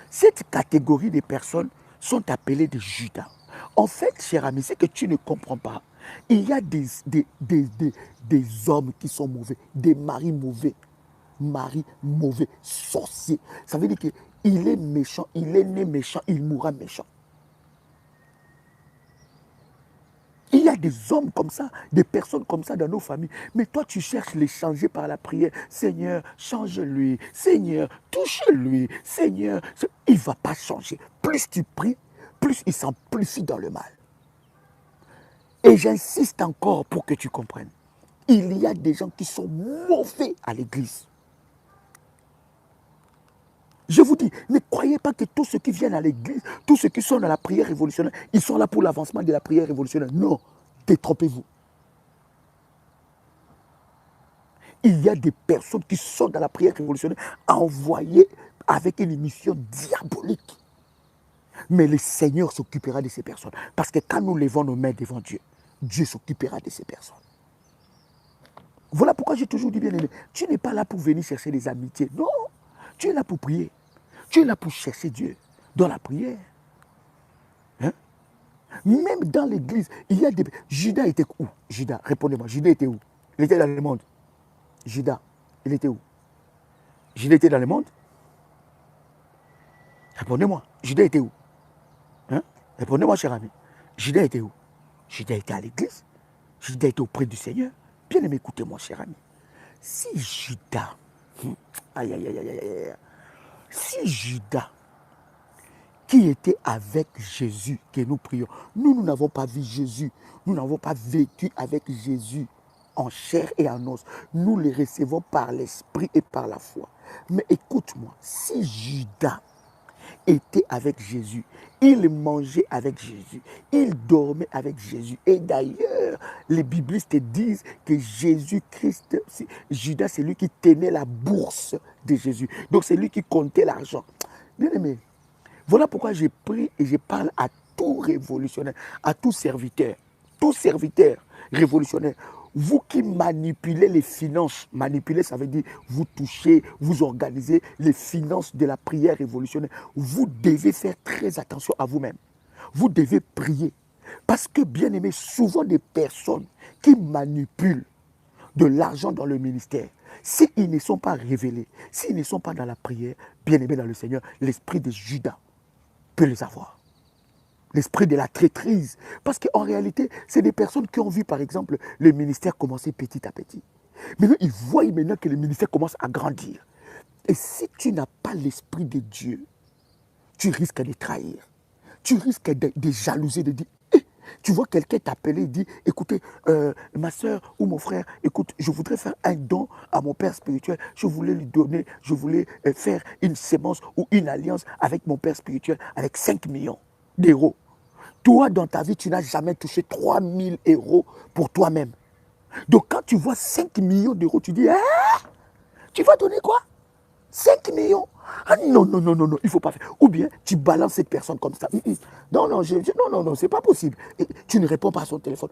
Cette catégorie de personnes sont appelées des Judas. En fait, cher ami, c'est que tu ne comprends pas. Il y a des hommes qui sont mauvais, des maris mauvais, sorciers. Ça veut dire qu'il est méchant, il est né méchant, il mourra méchant. Il y a des hommes comme ça, des personnes comme ça dans nos familles. Mais toi, tu cherches les changer par la prière. Seigneur, change-lui. Seigneur, touche-lui. Seigneur, il ne va pas changer. Plus tu pries, plus il s'amplifie dans le mal. Et j'insiste encore pour que tu comprennes. Il y a des gens qui sont mauvais à l'église. Je vous dis, ne croyez pas que tous ceux qui viennent à l'église, tous ceux qui sont dans la prière révolutionnaire, ils sont là pour l'avancement de la prière révolutionnaire. Non, détrompez-vous. Il y a des personnes qui sont dans la prière révolutionnaire envoyées avec une mission diabolique. Mais le Seigneur s'occupera de ces personnes. Parce que quand nous levons nos mains devant Dieu, Dieu s'occupera de ces personnes. Voilà pourquoi j'ai toujours dit, bien aimé, tu n'es pas là pour venir chercher des amitiés. Non, tu es là pour prier. Tu es là pour chercher Dieu dans la prière. Hein? Même dans l'église, il y a des... Judas était où? Judas, répondez-moi, Judas était où? Il était dans le monde. Judas, il était où? Judas était dans le monde? Répondez-moi, Judas était où? Hein? Répondez-moi, cher ami. Judas était où? Judas était à l'église. Judas était auprès du Seigneur. Bien aimé, écoutez-moi, cher ami. Si Judas... Aïe, aïe, aïe, aïe, aïe. Si Judas, qui était avec Jésus, que nous prions, nous n'avons pas vu Jésus, nous n'avons pas vécu avec Jésus en chair et en os. Nous les recevons par l'esprit et par la foi. Mais écoute-moi, si Judas, étaient avec Jésus. Ils mangeaient avec Jésus. Ils dormaient avec Jésus. Et d'ailleurs, les biblistes disent que Jésus-Christ, Judas, c'est lui qui tenait la bourse de Jésus. Donc c'est lui qui comptait l'argent. Bien aimé, voilà pourquoi j'ai pris et je parle à tout révolutionnaire, à tout serviteur révolutionnaire. Vous qui manipulez les finances, manipuler ça veut dire vous touchez, vous organisez les finances de la prière révolutionnaire. Vous devez faire très attention à vous-même. Vous devez prier. Parce que, bien aimé, souvent des personnes qui manipulent de l'argent dans le ministère, s'ils ne sont pas révélés, s'ils ne sont pas dans la prière, bien aimé dans le Seigneur, l'esprit de Judas peut les avoir. L'esprit de la traîtrise. Parce qu'en réalité, c'est des personnes qui ont vu, par exemple, le ministère commencer petit à petit. Maintenant, ils voient maintenant que le ministère commence à grandir. Et si tu n'as pas l'esprit de Dieu, tu risques de trahir. Tu risques de jalouser, de dire, tu vois quelqu'un t'appeler et dire, écoutez, ma soeur ou mon frère, écoute, je voudrais faire un don à mon père spirituel. Je voulais lui donner, je voulais faire une sémence ou une alliance avec mon père spirituel avec 5 millions d'euros. Toi, dans ta vie, tu n'as jamais touché 3 000 euros pour toi-même. Donc, quand tu vois 5 millions d'euros, tu dis, tu vas donner quoi? 5 millions? Ah non, non, non, non, non, il ne faut pas faire. Ou bien, tu balances cette personne comme ça. Non, non, non, c'est pas possible. Et tu ne réponds pas à son téléphone.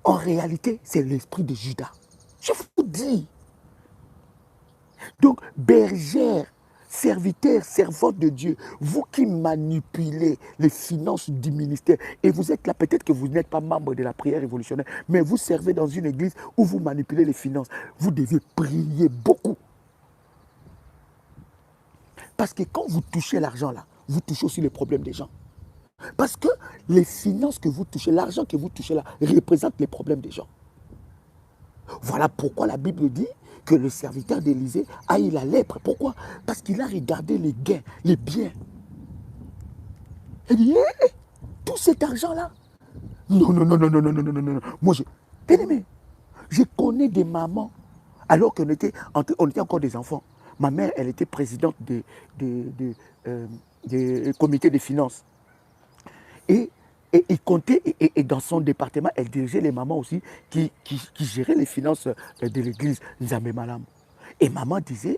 En réalité, c'est l'esprit de Judas. Je vous dis. Donc, bergère, serviteur, servante de Dieu, vous qui manipulez les finances du ministère, et vous êtes là, peut-être que vous n'êtes pas membre de la prière révolutionnaire, mais vous servez dans une église où vous manipulez les finances, vous devez prier beaucoup. Parce que quand vous touchez l'argent là, vous touchez aussi les problèmes des gens. Parce que les finances que vous touchez, l'argent que vous touchez là, représente les problèmes des gens. Voilà pourquoi la Bible dit que le serviteur d'Élysée a eu la lèpre. Pourquoi? Parce qu'il a regardé les gains, les biens. Il dit, tout cet argent-là. Non, non, non, non, non, non, non, non, non, non. Moi, bien aimé, je connais des mamans, alors qu'on était encore des enfants. Ma mère, elle était présidente des comités des finances. Et il comptait, et dans son département, elle dirigeait les mamans aussi qui géraient les finances de l'église Nzambe Malam. Et maman disait,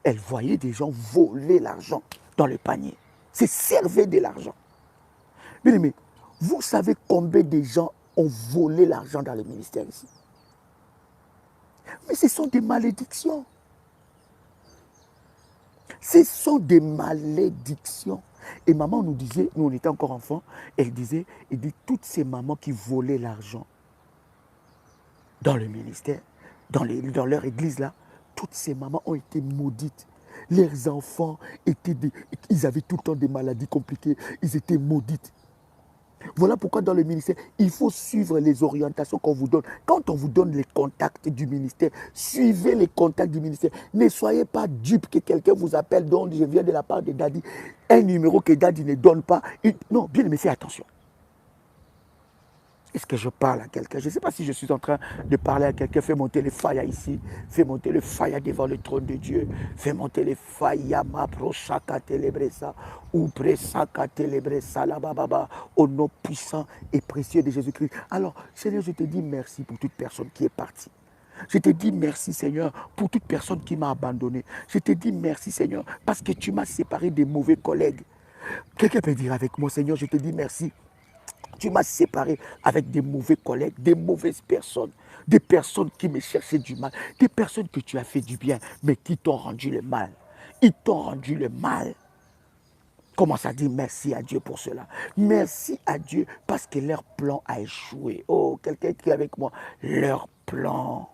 elle voyait des gens voler l'argent dans le panier. C'est servait de l'argent. Bien aimé, vous savez combien de gens ont volé l'argent dans le ministère ici? Mais ce sont des malédictions. Ce sont des malédictions. Et maman nous disait, nous on était encore enfants, elle dit toutes ces mamans qui volaient l'argent dans le ministère, dans leur église là, toutes ces mamans ont été maudites. Leurs enfants ils avaient tout le temps des maladies compliquées, ils étaient maudites. Voilà pourquoi dans le ministère, il faut suivre les orientations qu'on vous donne. Quand on vous donne les contacts du ministère, suivez les contacts du ministère. Ne soyez pas dupe que quelqu'un vous appelle, donc je viens de la part de Daddy, un numéro que Daddy ne donne pas. Non, bien aimé, fais attention. Est-ce que je parle à quelqu'un? Je ne sais pas si je suis en train de parler à quelqu'un. Fais monter les failles ici. Fais monter le faille devant le trône de Dieu. Fais monter les failles. Ou presaka la bababa. Au nom puissant et précieux de Jésus-Christ. Alors, Seigneur, je te dis merci pour toute personne qui est partie. Je te dis merci, Seigneur, pour toute personne qui m'a abandonné. Je te dis merci, Seigneur, parce que tu m'as séparé des mauvais collègues. Quelqu'un peut dire avec moi, Seigneur, je te dis merci. Tu m'as séparé avec des mauvais collègues, des mauvaises personnes, des personnes qui me cherchaient du mal, des personnes que tu as fait du bien, mais qui t'ont rendu le mal. Ils t'ont rendu le mal. Commence à dire merci à Dieu pour cela. Merci à Dieu parce que leur plan a échoué. Oh, quelqu'un qui est avec moi, leur plan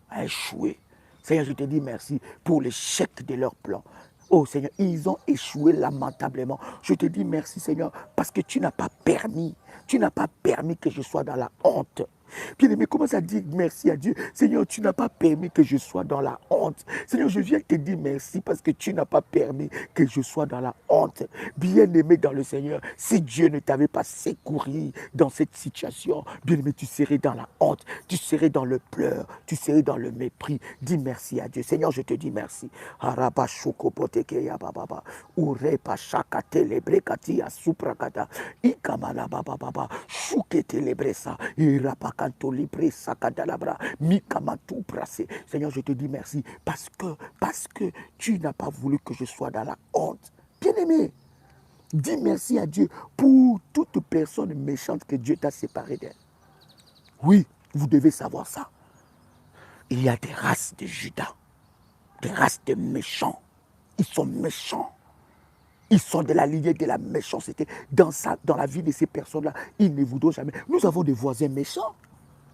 a échoué. Seigneur, je te dis merci pour l'échec de leur plan. Oh Seigneur, ils ont échoué lamentablement. Je te dis merci Seigneur parce que tu n'as pas permis que je sois dans la honte. Bien-aimé, commence à dire merci à Dieu. Seigneur, tu n'as pas permis que je sois dans la honte. Seigneur, je viens te dire merci parce que tu n'as pas permis que je sois dans la honte. Bien-aimé dans le Seigneur, si Dieu ne t'avait pas secouru dans cette situation, bien-aimé, tu serais dans la honte, tu serais dans le pleur, tu serais dans le mépris. Dis merci à Dieu. Seigneur, je te dis merci. Seigneur, je te dis merci parce que tu n'as pas voulu que je sois dans la honte. Bien-aimé, dis merci à Dieu pour toute personne méchante que Dieu t'a séparée d'elle. Oui, vous devez savoir ça. Il y a des races de Judas, des races de méchants. Ils sont méchants. Ils sont de la lignée de la méchanceté. Dans la vie de ces personnes-là, ils ne voudront jamais. Nous avons des voisins méchants.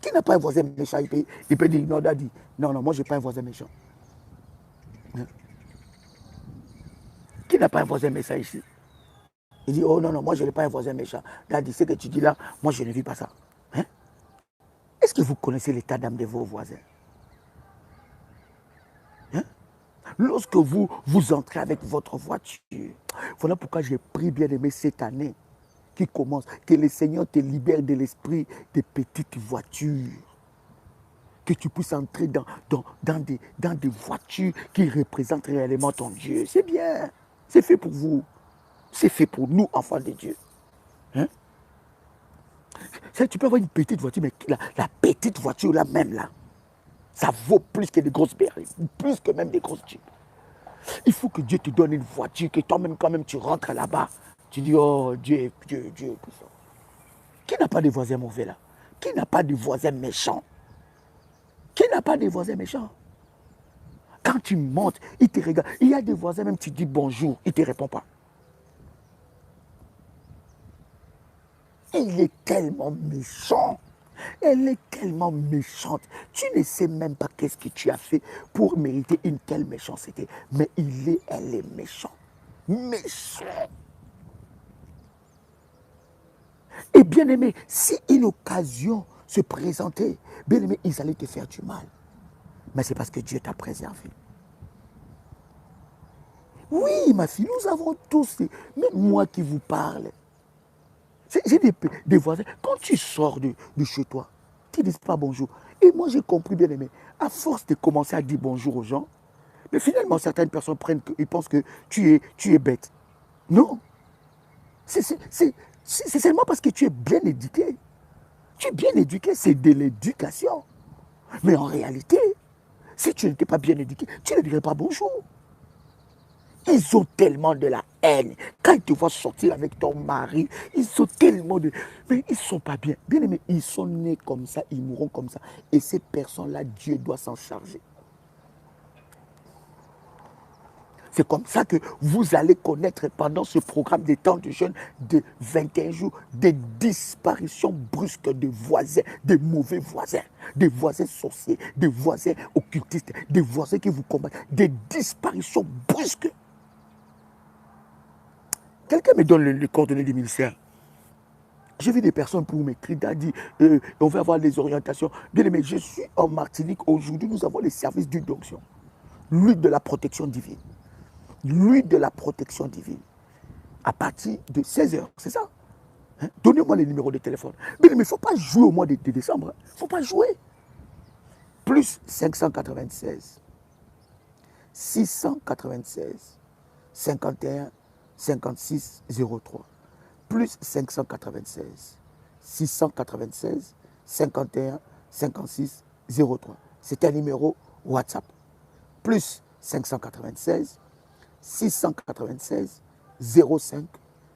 Qui n'a pas un voisin méchant? Il peut dire, non, Daddy, non, moi, je n'ai pas un voisin méchant. Hein? Qui n'a pas un voisin méchant ici? Il dit, oh non, moi, je n'ai pas un voisin méchant. Daddy, ce que tu dis là, moi, je ne vis pas ça. Hein? Est-ce que vous connaissez l'état d'âme de vos voisins? Hein? Lorsque vous entrez avec votre voiture, voilà pourquoi j'ai pris, bien aimé, cette année qui commence, que le Seigneur te libère de l'esprit des petites voitures. Que tu puisses entrer dans des voitures qui représentent réellement ton Dieu. C'est bien. C'est fait pour vous. C'est fait pour nous, enfants de Dieu. Hein? Tu peux avoir une petite voiture, mais la petite voiture là même là, ça vaut plus que des grosses berries, plus que même des grosses jeeps. Il faut que Dieu te donne une voiture, que toi-même, quand même, tu rentres là-bas. Tu dis, oh, Dieu, puissant. Qui n'a pas de voisins mauvais là? Qui n'a pas de voisins méchants? Qui n'a pas de voisins méchants? Quand tu montes, il te regarde. Il y a des voisins, même tu dis bonjour, il ne te répond pas. Il est tellement méchant. Elle est tellement méchante. Tu ne sais même pas qu'est-ce que tu as fait pour mériter une telle méchanceté. Mais elle est méchante. Méchant. Et bien aimé, si une occasion se présentait, bien aimé, ils allaient te faire du mal. Mais c'est parce que Dieu t'a préservé. Oui, ma fille, nous avons tous, même moi qui vous parle, j'ai des voisins. Quand tu sors de chez toi, tu ne dis pas bonjour. Et moi, j'ai compris, bien aimé, à force de commencer à dire bonjour aux gens, mais finalement, certaines personnes ils pensent que tu es bête. Non. C'est seulement parce que tu es bien éduqué. Tu es bien éduqué, c'est de l'éducation. Mais en réalité, si tu n'étais pas bien éduqué, tu ne dirais pas bonjour. Ils ont tellement de la haine. Quand ils te voient sortir avec ton mari, ils ont tellement de... Mais ils ne sont pas bien. Bien aimés, ils sont nés comme ça, ils mourront comme ça. Et ces personnes-là, Dieu doit s'en charger. C'est comme ça que vous allez connaître pendant ce programme des temps de jeûne de 21 jours des disparitions brusques de voisins, des mauvais voisins, des voisins sorciers, des voisins occultistes, des voisins qui vous combattent, des disparitions brusques. Quelqu'un me donne les coordonnées du ministère. J'ai vu des personnes pour m'écrire, dit, on va avoir des orientations. Bien aimé, je suis en Martinique. Aujourd'hui, nous avons les services d'huile d'onction. L'huile de la protection divine. L'huile de la protection divine. À partir de 16h, c'est ça? Hein? Donnez-moi les numéros de téléphone. Mais il ne faut pas jouer au mois de décembre. Il ne faut pas jouer. Plus 596, 696, 51, 56, 03. Plus 596, 696, 51, 56, 03. C'est un numéro WhatsApp. Plus 596, 696, 05,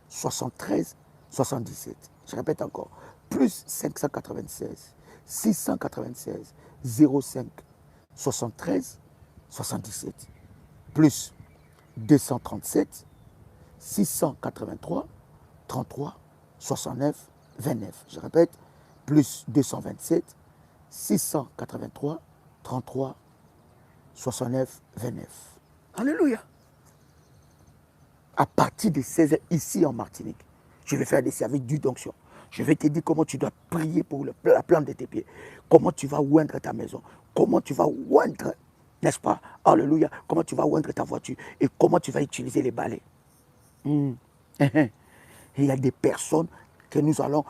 73, 77. Je répète encore. Plus 596, 696, 05, 73, 77. Plus 237, 683, 33, 69, 29. Je répète. Plus 227, 683, 33, 69, 29. Alléluia. À partir de 16h, ici en Martinique, je vais faire des services d'huile d'onction. Je vais te dire comment tu dois prier pour la plante de tes pieds. Comment tu vas oindre ta maison. Comment tu vas oindre, n'est-ce pas? Alléluia. Comment tu vas oindre ta voiture. Et comment tu vas utiliser les balais. Et il y a des personnes que nous allons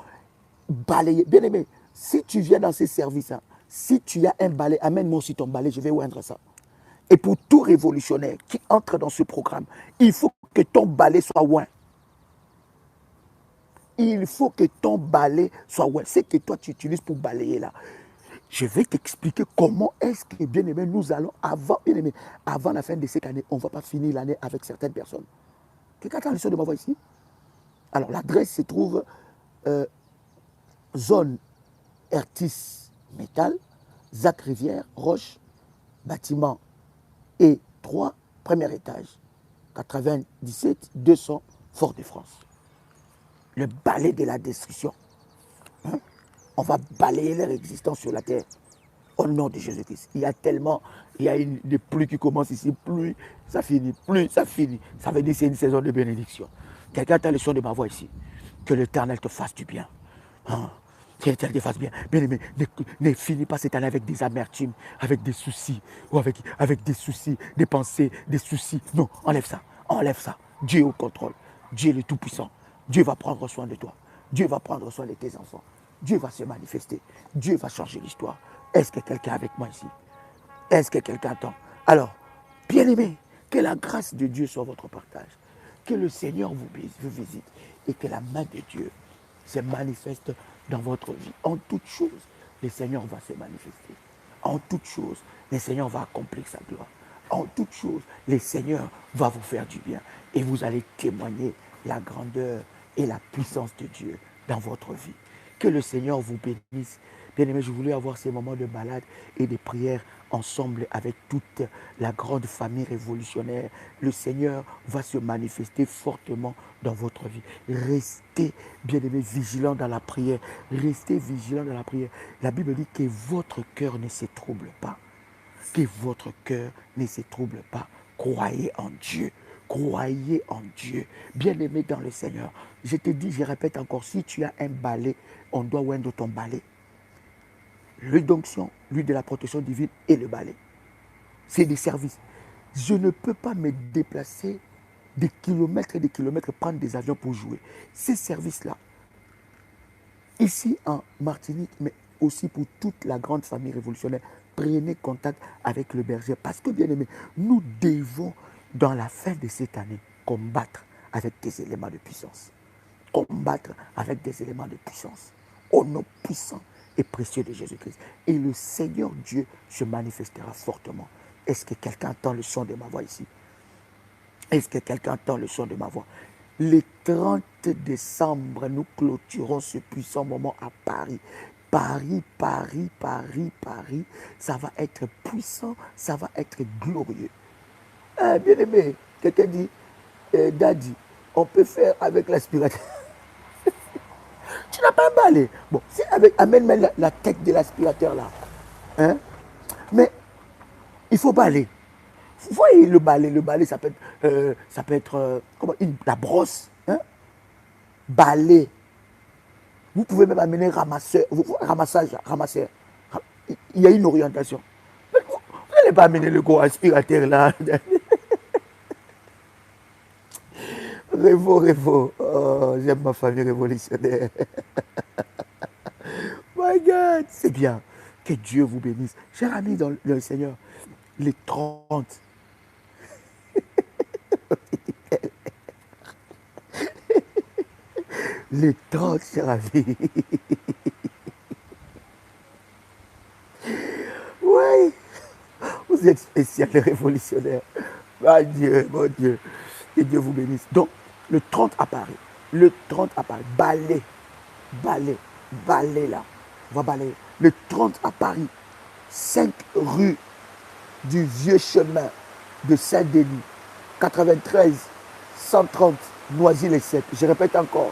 balayer. Bien aimé, si tu viens dans ces services, hein, si tu as un balai, amène-moi aussi ton balai, je vais oindre ça. Et pour tout révolutionnaire qui entre dans ce programme, il faut que ton balai soit oint. Il faut que ton balai soit oint. C'est que toi tu utilises pour balayer là. Je vais t'expliquer comment est-ce que, bien aimé, nous allons, bien aimé, avant la fin de cette année, on ne va pas finir l'année avec certaines personnes. Quelqu'un a le son de ma voix ici? Alors, l'adresse se trouve zone Ertis Métal, Zac Rivière, Roche, bâtiment E3, premier étage, 97 200, Fort-de-France. Le balai de la destruction. Hein? On va balayer leur existence sur la terre. Au nom de Jésus-Christ. Il y a tellement, il y a des pluies qui commencent ici, pluie, ça finit, pluie, ça finit. Ça veut dire que c'est une saison de bénédiction. Quelqu'un a le son de ma voix ici. Que l'Éternel te fasse du bien. Hein? Que l'Éternel te fasse bien. Bien aimé, ne finis pas cette année avec des amertumes, avec des soucis, ou avec des soucis, des pensées, des soucis. Non, enlève ça, enlève ça. Dieu est au contrôle. Dieu est le Tout-Puissant. Dieu va prendre soin de toi. Dieu va prendre soin de tes enfants. Dieu va se manifester. Dieu va changer l'histoire. Est-ce que quelqu'un est avec moi ici? Est-ce que quelqu'un attend? Alors, bien-aimés, que la grâce de Dieu soit votre partage. Que le Seigneur vous visite et que la main de Dieu se manifeste dans votre vie. En toute chose, le Seigneur va se manifester. En toute chose, le Seigneur va accomplir sa gloire. En toute chose, le Seigneur va vous faire du bien. Et vous allez témoigner la grandeur et la puissance de Dieu dans votre vie. Que le Seigneur vous bénisse. Bien-aimés, je voulais avoir ces moments de balade et de prière ensemble avec toute la grande famille révolutionnaire. Le Seigneur va se manifester fortement dans votre vie. Restez, bien-aimés, vigilants dans la prière. Restez vigilants dans la prière. La Bible dit que votre cœur ne se trouble pas. Que votre cœur ne se trouble pas. Croyez en Dieu. Croyez en Dieu. Bien-aimé dans le Seigneur. Je te dis, je répète encore, si tu as un balai, on doit oindre ton balai. L'huile d'onction, l'huile de la protection divine et le balai. C'est des services. Je ne peux pas me déplacer des kilomètres et des kilomètres, prendre des avions pour jouer. Ces services-là, ici en Martinique, mais aussi pour toute la grande famille révolutionnaire, prenez contact avec le berger. Parce que, bien aimé, nous devons, dans la fin de cette année, combattre avec des éléments de puissance. Combattre avec des éléments de puissance. Au nom puissant et précieux de Jésus-Christ. Et le Seigneur Dieu se manifestera fortement. Est-ce que quelqu'un entend le son de ma voix ici? Est-ce que quelqu'un entend le son de ma voix? Le 30 décembre, nous clôturons ce puissant moment à Paris. Paris, Paris, Paris, Paris. Ça va être puissant, ça va être glorieux. Bien aimé, quelqu'un dit, Daddy, on peut faire avec l'aspirateur. Tu n'as pas un balai. Bon, si amène la tête de l'aspirateur là. Hein? Mais il faut balayer. Vous voyez le balai, ça peut être comment, la brosse. Hein? Balai. Vous pouvez même amener ramasseur. Ramasseur. Il y a une orientation. Mais vous n'allez pas amener le gros aspirateur là. Révo. Oh, j'aime ma famille révolutionnaire. My God, c'est bien. Que Dieu vous bénisse. Cher ami dans le Seigneur, les 30. Les 30, cher ami. Oui. Vous êtes spécial et révolutionnaire. Mon Dieu, mon Dieu. Que Dieu vous bénisse. Donc, le 30 à Paris. Le 30 à Paris. Balai là. On va balayer. Le 30 à Paris. 5 rue du Vieux Chemin de Saint-Denis. 93 130 Noisy-le-Sec. Je répète encore.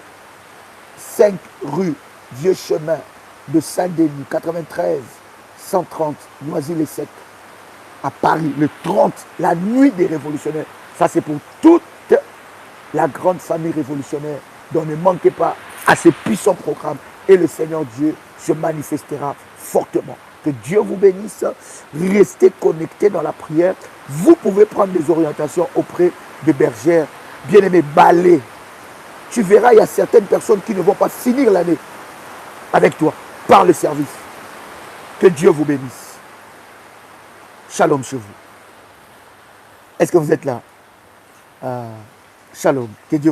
5 rue Vieux Chemin de Saint-Denis. 93 130 Noisy-le-Sec. À Paris, le 30, la nuit des révolutionnaires. Ça, c'est pour toute la grande famille révolutionnaire. Donc, ne manquez pas à ces puissants programmes et le Seigneur Dieu se manifestera fortement. Que Dieu vous bénisse. Restez connectés dans la prière. Vous pouvez prendre des orientations auprès de bergères. Bien-aimé, balai. Tu verras, il y a certaines personnes qui ne vont pas finir l'année avec toi par le service. Que Dieu vous bénisse. Shalom chez vous. Est-ce que vous êtes là? Shalom. Que Dieu vous